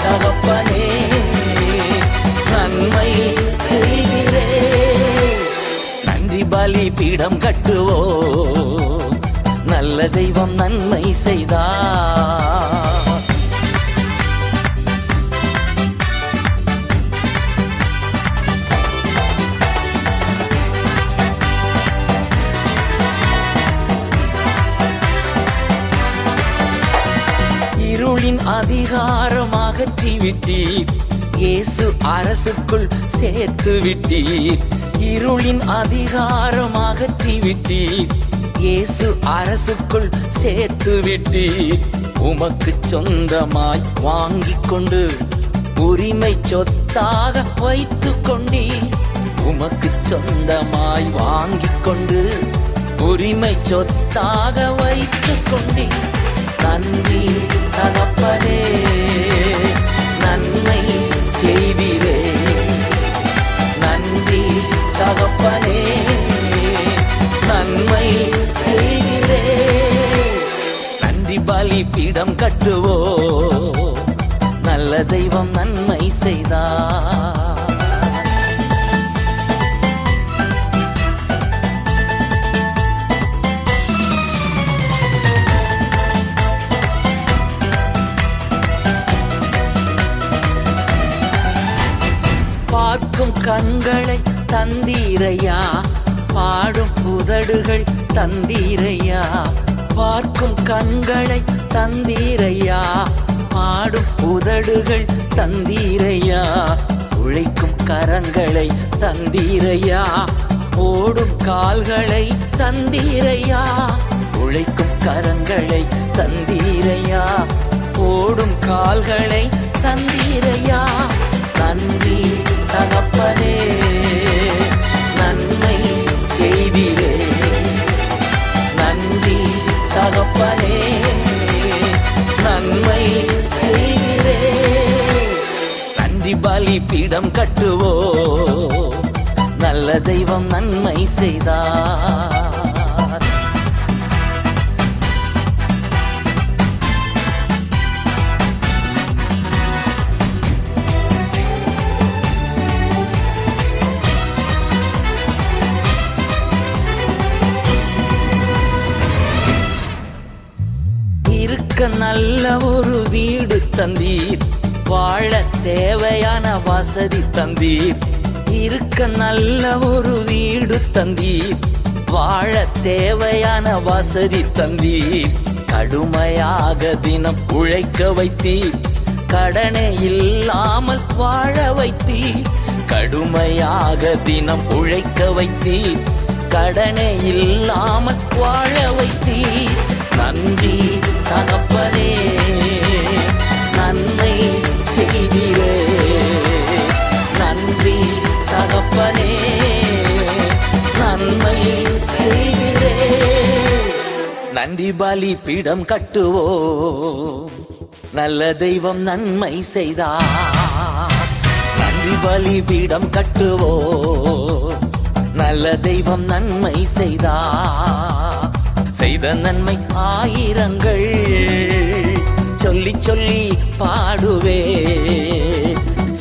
தகப்பனே, நன்மை செய்திரே. நன்றி பலிபீடம் கட்டுவோ, நல்ல தெய்வம் நன்மை செய்தார். இருளின் அதிகாரம் அகற்றி விட்டீர். இயேசு அரசுக்குள் சேர்த்து விட்டீர். இருளின் அதிகாரம் அகற்றி விட்டீர். இயேசு அரசுக்குள் சேர்த்து விட்டீர். உமக்கு சொந்தமாய் வாங்கிக் கொண்டு உரிமை சொத்தாக வைத்துக் கொண்டீர். உமக்கு சொந்தமாய் வாங்கிக் கொண்டு உரிமை சொத்தாக வைத்துக் கொண்டீர். நன்றி தகப்பனே, நன்மை செய்திரே. நன்றி தகப்பனே, நன்மை செய்திரே. நன்றி பலிபீடம் கட்டுவோ, நல்ல தெய்வம் நன்மை செய்தார். பார்க்கும் கண்களை தந்தீரையா, பாடும் உதடுகள் தந்தீரையா. பார்க்கும் கண்களை தந்தீரையா, பாடும் உதடுகள் தந்தீரையா. உழைக்கும் கரங்களை தந்தீரையா, ஓடும் கால்களை தந்தீரையா. உழைக்கும் கரங்களை தந்தீரையா, ஓடும் கால்களை தந்தீரையா. நன்றி தகப்பனே, நன்மை செய்திரே. நன்றி தகப்பனே, நன்மை செய்திரே. நன்றி பலிபீடம் கட்டுவோ, நல்ல தெய்வம் நன்மை செய்தார். நல்ல ஒரு வீடு தந்தீர். வாழ தேவையான வசதி தந்தீர். இருக்க நல்ல ஒரு வீடு தந்தீர். வாழ தேவையான வசதி தந்தீர். கடுமையாக தினம் உழைக்க வைத்தீர். கடனே இல்லாமல் வாழ வைத்தீர். கடுமையாக தினம் உழைக்க வைத்தீர். கடனே இல்லாமல் வாழ வைத்தீர். நன்றி தகப்பனே, நன்மை செய்திரே. நன்றி தகப்பனே, நன்மை நன்றி பலி பீடம் கட்டுவோம், நல்ல தெய்வம் நன்மை செய்தார். நன்றி பலி பீடம் கட்டுவோம், நல்ல தெய்வம் நன்மை செய்தார். செய்த நன்மை ஆயிரங்கள் சொல்லி சொல்லி பாடுவே,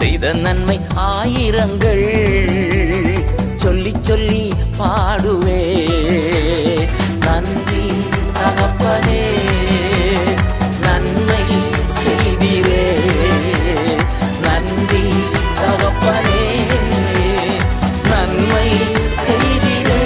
செய்த நன்மை ஆயிரங்கள் சொல்லி சொல்லி பாடுவே. நன்றி தகப்பனே, நன்மை செய்தீரே. நன்றி தகப்பனே, நன்மை செய்தீரே.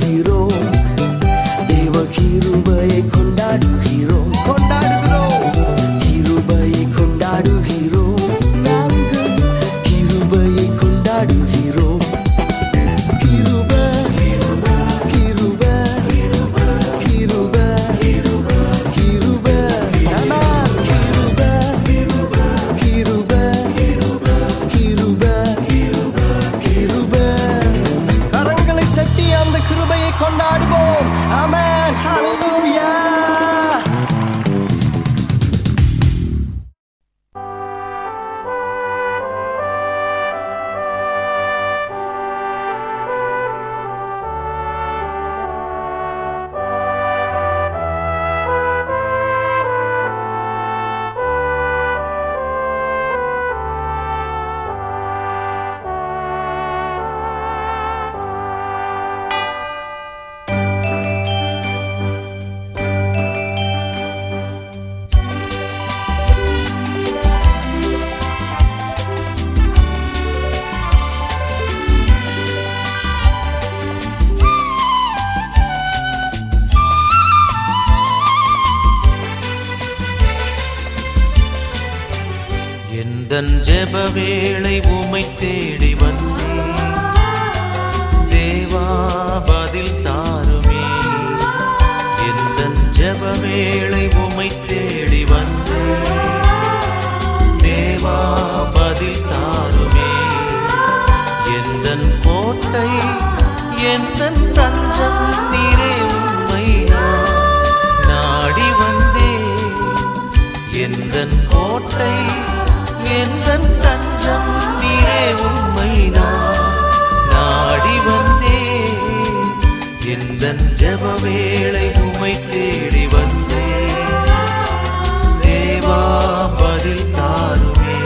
கொண்டாடுகிறோம் தேவ கிருபையை கொண்டாடுகிறோம் கிருபையை கொண்டாடுகிறோம் நாங்கள் கிருபையை கொண்டாடுகிறோம் கிருபை கிருபை கிருபை கிருபை நாங்கள் கிருபை கிருபை கிருபை கிருபை கரங்களை தட்டி அந்த கிருபையை கொண்டாடுவோம் ஆமென் ஹalleluya எந்தன் ஜெப வேளை உம்மை தேடி வந்தேன் தேவா பதில் தாருமே எந்தன் ஜெப வேளை உம்மை தேடி வந்தேன் தேவா பதில் தாருமே எந்தன் கோட்டை எந்தன் தஞ்சம் நீரே உம்மை நாடி வந்தேன் எந்தன் கோட்டை எந்தன் தஞ்சம் நீரே உம்மை நாடி வந்தேன் எந்தன் ஜெப வேளை உம்மை தேடி வந்தேன் தேவா பதில் தாருமே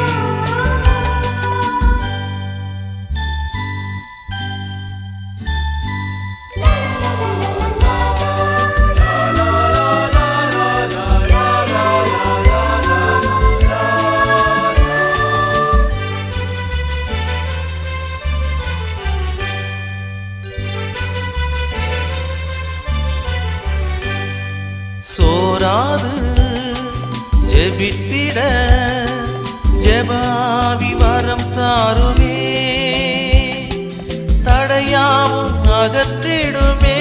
சோராது ஜெபித்திட ஜெபாவி வரம் தாருமே தடையாவும் அகற்றிடுமே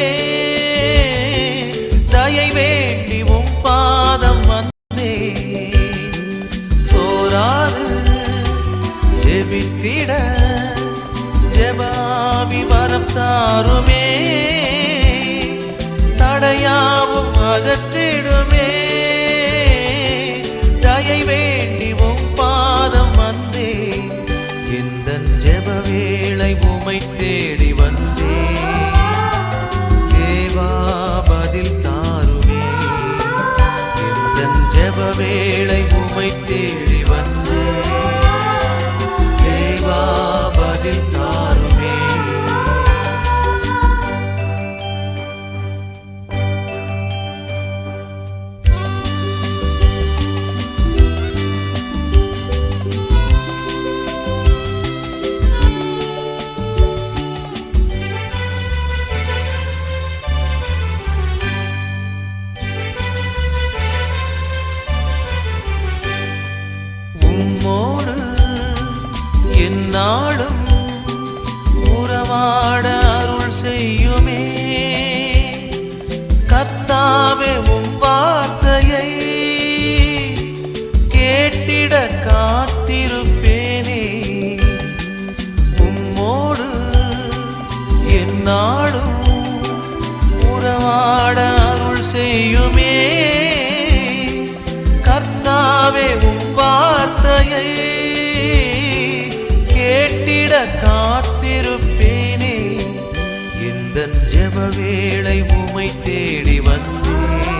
தயை வேண்டி உம் பாதம் வந்தே சோராது ஜெபித்திட ஜெபாவி வரம் தாருமே தடையாவும் அகற்றிடுமே தயை வேண்டி உம் பாதம் வந்தே எந்தன் ஜெப வேளை உம்மை தேடி வந்தே தேவா பதில் தாருமே எந்தன் ஜெப வேளை உம்மை தேடி வந்தே தேவா பதில் தாருமே உம்மோடு எந்நாளும் உறவாட அருள் செய்யுமே கர்த்தாவே உம் வார்த்தையை கேட்டிட காத்திருப்பேனே உம்மோடு எந்நாளும் உறவாட அருள் செய்யுமே கர்த்தாவே உம் வார்த்தையை கேட்டிட காத்திருப்பேனே எந்தன் ஜெப வேளை உம்மை தேடி வந்தேன்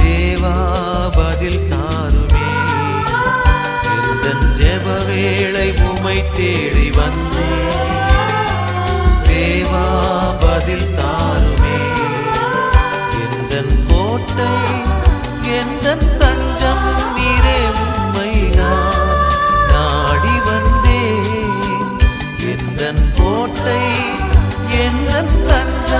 தேவா பதில் தாருமே எந்தன் ஜெப வேளை உம்மை தேடி வந்தேன் தேவா பதில் தாருமே எந்தன் கோட்டை எந்தன் தஞ்சம் நீரே உம்மை நாடி வந்தேன் எந்தன் கோட்டை எந்தன் தஞ்சம்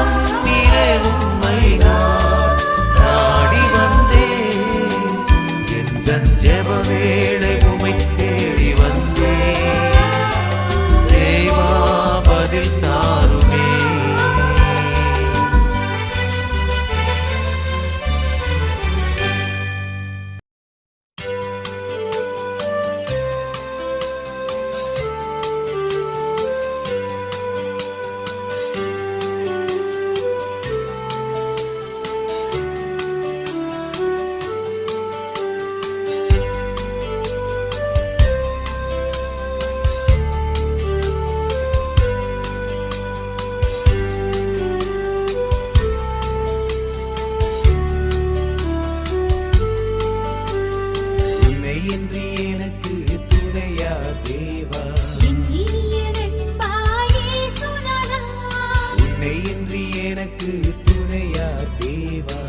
எனக்கு துணையா தேவா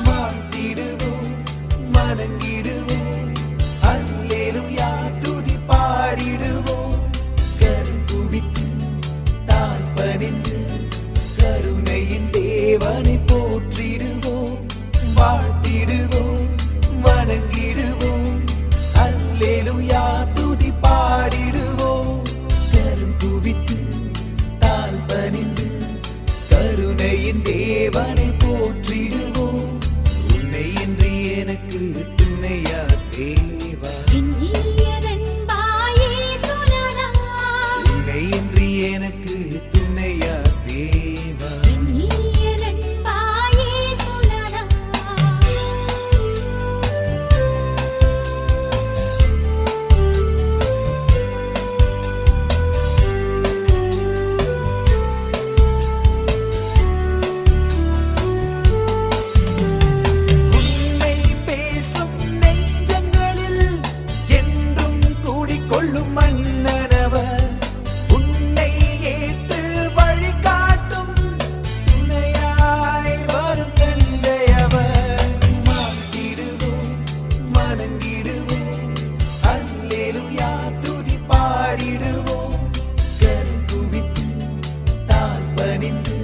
வாழ்த்திடுவோம் வணங்கிடுவோம் அல்லேலூயா துதி பாடிடுவோம் கரம் குவித்து தாழ் பணிந்து கருணையின் தேவனை போற்றிடுவோம் வாழ்த்திடுவோம் வணங்கிடுவோம் அல்லேலூயா துதி பாடிடுவோம் கரம் குவித்து தாழ் பணிந்து கருணையின் தேவனை போற்றிடுவோம் உன்னை இன்றி எனக்கு துணையா தேவா உன்னை இன்றி எனக்கு துணையா தேவா உன்னை பேசும் நெஞ்சங்களில் என்றும் கூடிக்கொள்ளும் மன்னனவர் உன்னை ஏற்று வழிகாட்டும் துணையாய் வரும் தந்தையவர் மாற்றிடுவோம் வணங்கிடுவோம் அல்லேலூயா துதி பாடிடுவோம் கரம் குவித்து தாழ் பணிந்து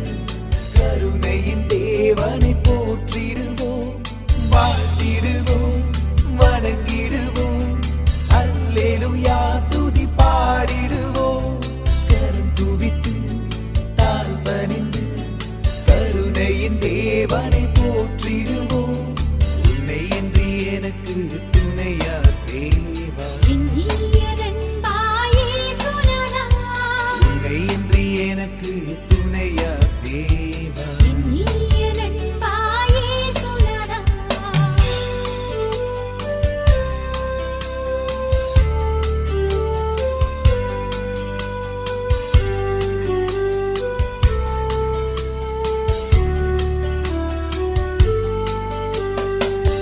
கருணையின் தேவனை போற்றிடுவோம் வாழ்த்திடுவோம் வணங்கிடுவோம் அல்லேலூயா துதி பாடிடுவோம் கரம் குவித்து தாழ் பணிந்து கருணையின் தேவனை போற்றிடுவோம் உன்னை இன்றி எனக்கு துணையா தேவா உன்னை இன்றி எனக்கு துணையா தேவா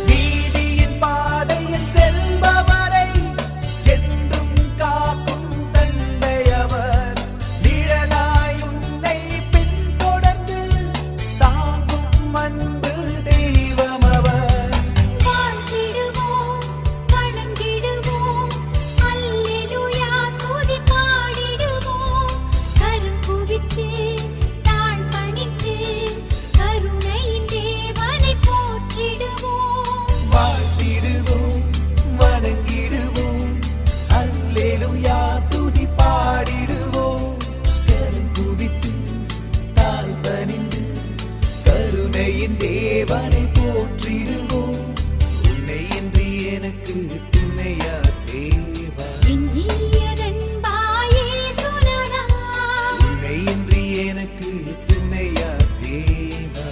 நீதியின் பாதையில் செல்பவரை என்றும் காக்கும் தந்தையவர் நிழலாய் உன்னை பின்தொடர்ந்து தாங்கும் அன்பு தெய்வமவர் வாழ்த்திடுவோம் வணங்கிடுவோம் அல்லேலூயா துதி பாடிடுவோம் கரம் குவித்து தாழ் பணிந்து கருணையின் தேவனை போற்றிடுவோம் உன்னை இன்றி எனக்கு துணையா தேவா உன்னை இன்றி எனக்கு துணையா தேவா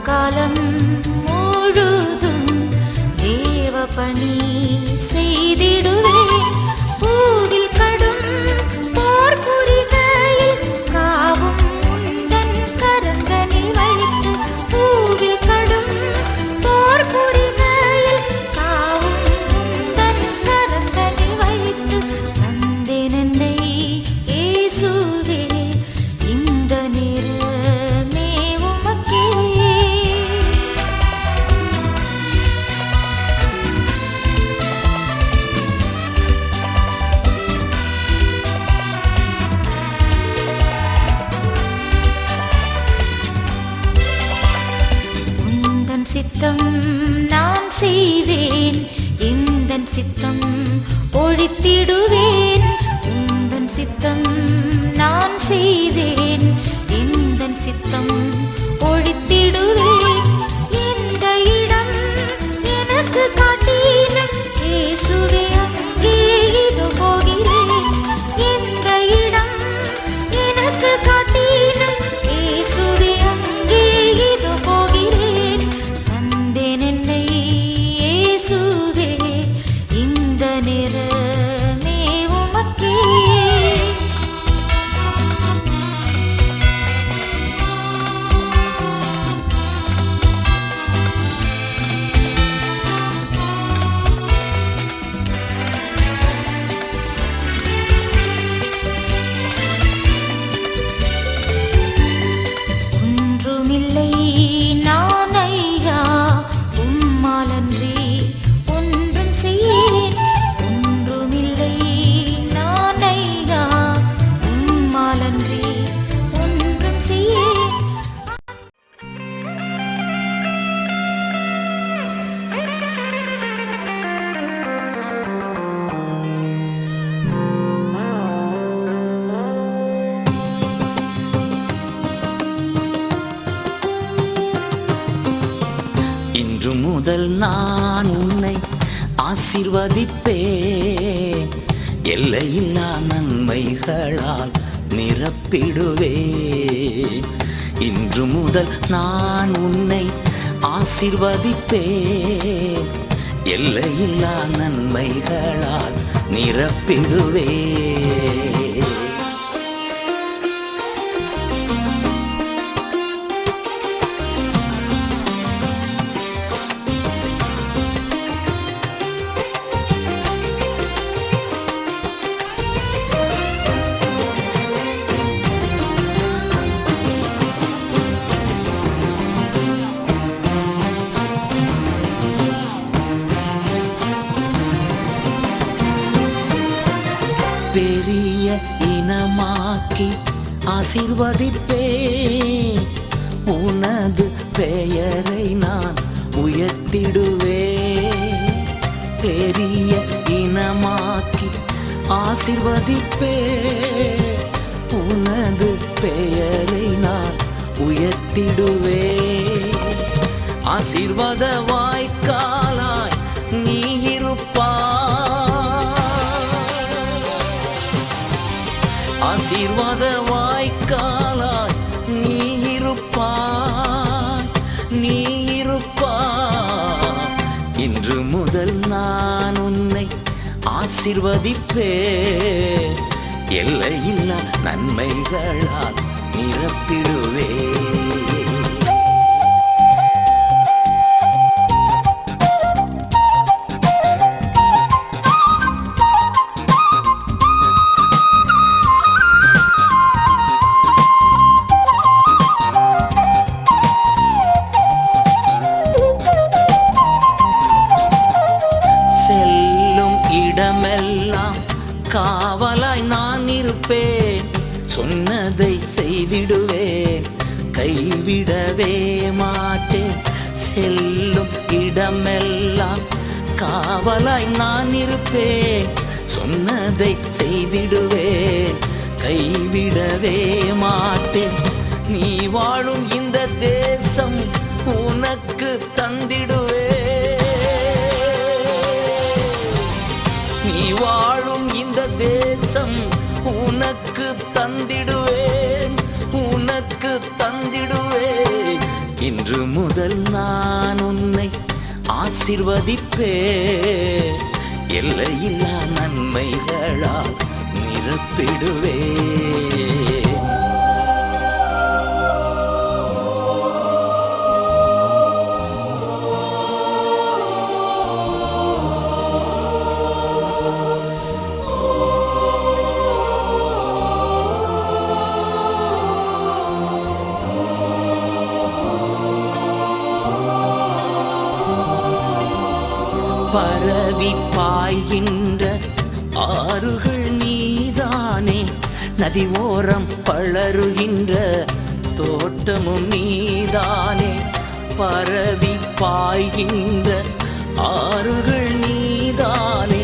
காலம் முழுதும் தேவ பணி செய்திடுவேன். பூவில் கடும் போர் புரிகையில் காவும் உந்தன் கரந்தனில் வைத்து. பூவில் கடும் போர் புரிகையில் காவும் உந்தன் கரந்தனில் வைத்து. தந்தேன் என்னை இயேசுவே இந்த நேரமே உமக்கே. உந்தன் சித்தம் நான் செய்வேன், எந்தன் சித்தம் ஒழித்திடுவேன். உந்தன் சித்தம் நான் செய்வேன், எந்தன் சித்தம் ஒழித்திடுவேன். இந்த இடம் எனக்கு காட்டினும் இயேசுவே அங்கே இதோ போகிறேன். இந்த இடம் எனக்கு காட்டினும் இயேசுவே அங்கே இதோ போகிறேன். தந்தேன் என்னை இயேசுவே இந்த நேரமே உமக்கே. ஒன்றுமில்லை நான் ஐயா உம்மாலன்றி ஒன்றும் செய்யேன். ஒன்றுமில்லை நான் ஐயா உம்மாலன்றி ஒன்றும் செய்யேன். இன்று முதல் நான் உன்னை ஆசீர்வதிப்பேன். எல்லையில்லா நன்மைகளால் நிரப்பிடுவேன். இன்று முதல் நான் உன்னை ஆசீர்வதிப்பேன். எல்லையில்லா நன்மைகளால் நிரப்பிடுவேன். பெரிய இனமாக்கி ஆசீர்வதிப்பேன். உனது பெயரை நான் உயர்த்திடுவேன். பெரிய இனமாக்கி ஆசீர்வதிப்பேன். உனது பெயரை நான் உயர்த்திடுவேன். ஆசீர்வாத வாய்க்காலாய் நீ இருப்பாய். ஆசீர்வாத வாய்க்காலாய் நீ இருப்பாய். நீ இருப்பாய். இன்று முதல் நான் உன்னை ஆசீர்வதிப்பேன். எல்லையில்லா நன்மைகளால் நிரப்பிடுவேன். இடமெல்லாம் காவலாய் நான் இருப்பேன். சொன்னதை செய்திடுவேன், கைவிடவே மாட்டேன். செல்லும் இடமெல்லாம் காவலாய் நான் இருப்பேன். சொன்னதை செய்திடுவேன், கைவிடவே மாட்டேன். நீ வாழும் இந்த தேசம் உனக்கு தந்திடுவேன். நீ வாழும் இந்த தேசம் உனக்கு தந்திடுவேன். உனக்கு தந்திடுவேன். இன்று முதல் நான் உன்னை ஆசீர்வதிப்பே எல்லையில்லா நன்மைகளால் நிரப்பிடுவே. பரவி பாய்கின்ற ஆறுகள் நீதானே, நதி ஓரம் பளருகின்ற தோட்டமும் நீதானே. பரவி பாய்கின்ற ஆறுகள் நீதானே,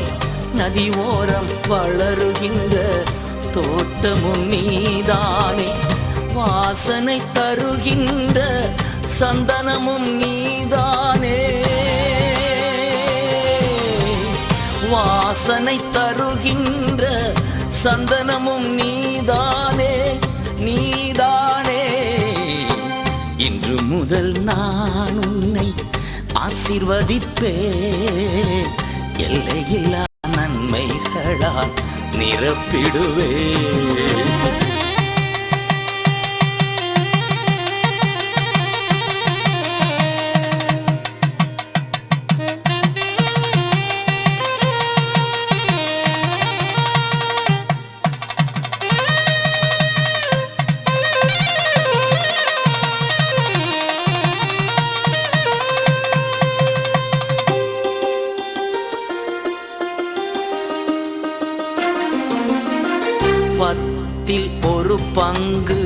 நதி ஓரம் வளருகின்ற தோட்டமும் நீதானே. வாசனை தருகின்ற சந்தனமும் நீதானே. வாசனை தருகின்ற சந்தனமும் நீதானே, நீதானே. இன்று முதல் நான் உன்னை ஆசீர்வதிப்பே, எல்லையில்லா நன்மைகளால் நிரப்பிடுவே. பத்தில் ஒரு பங்கு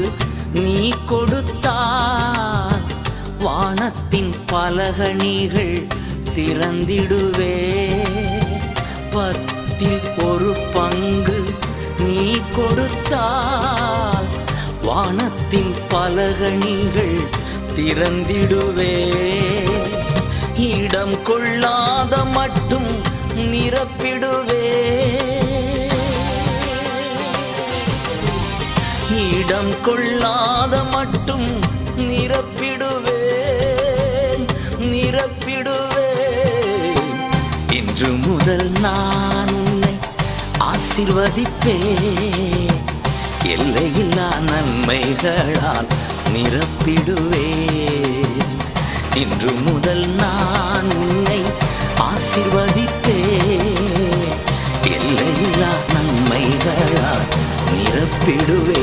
நீ கொடுத்தால் வானத்தின் பலகணிகள் திறந்திடுவே. பத்தில் ஒரு பங்கு நீ கொடுத்தால் வானத்தின் பலகணிகள் திறந்திடுவே. இடம் கொள்ளாத மட்டும் நிரப்பிடுவே. இடம் கொள்ளாத மட்டும் நிரப்பிடுவேன், நிரப்பிடுவேன். இன்று முதல் நான் உன்னை ஆசீர்வதிப்பேன், எல்லையில்லா நன்மைகளால் நிரப்பிடுவேன். இன்று முதல் நான் உன்னை ஆசீர்வதிப்பேன், எல்லையில்லா நன்மைகளால் நிரப்பிடுவே.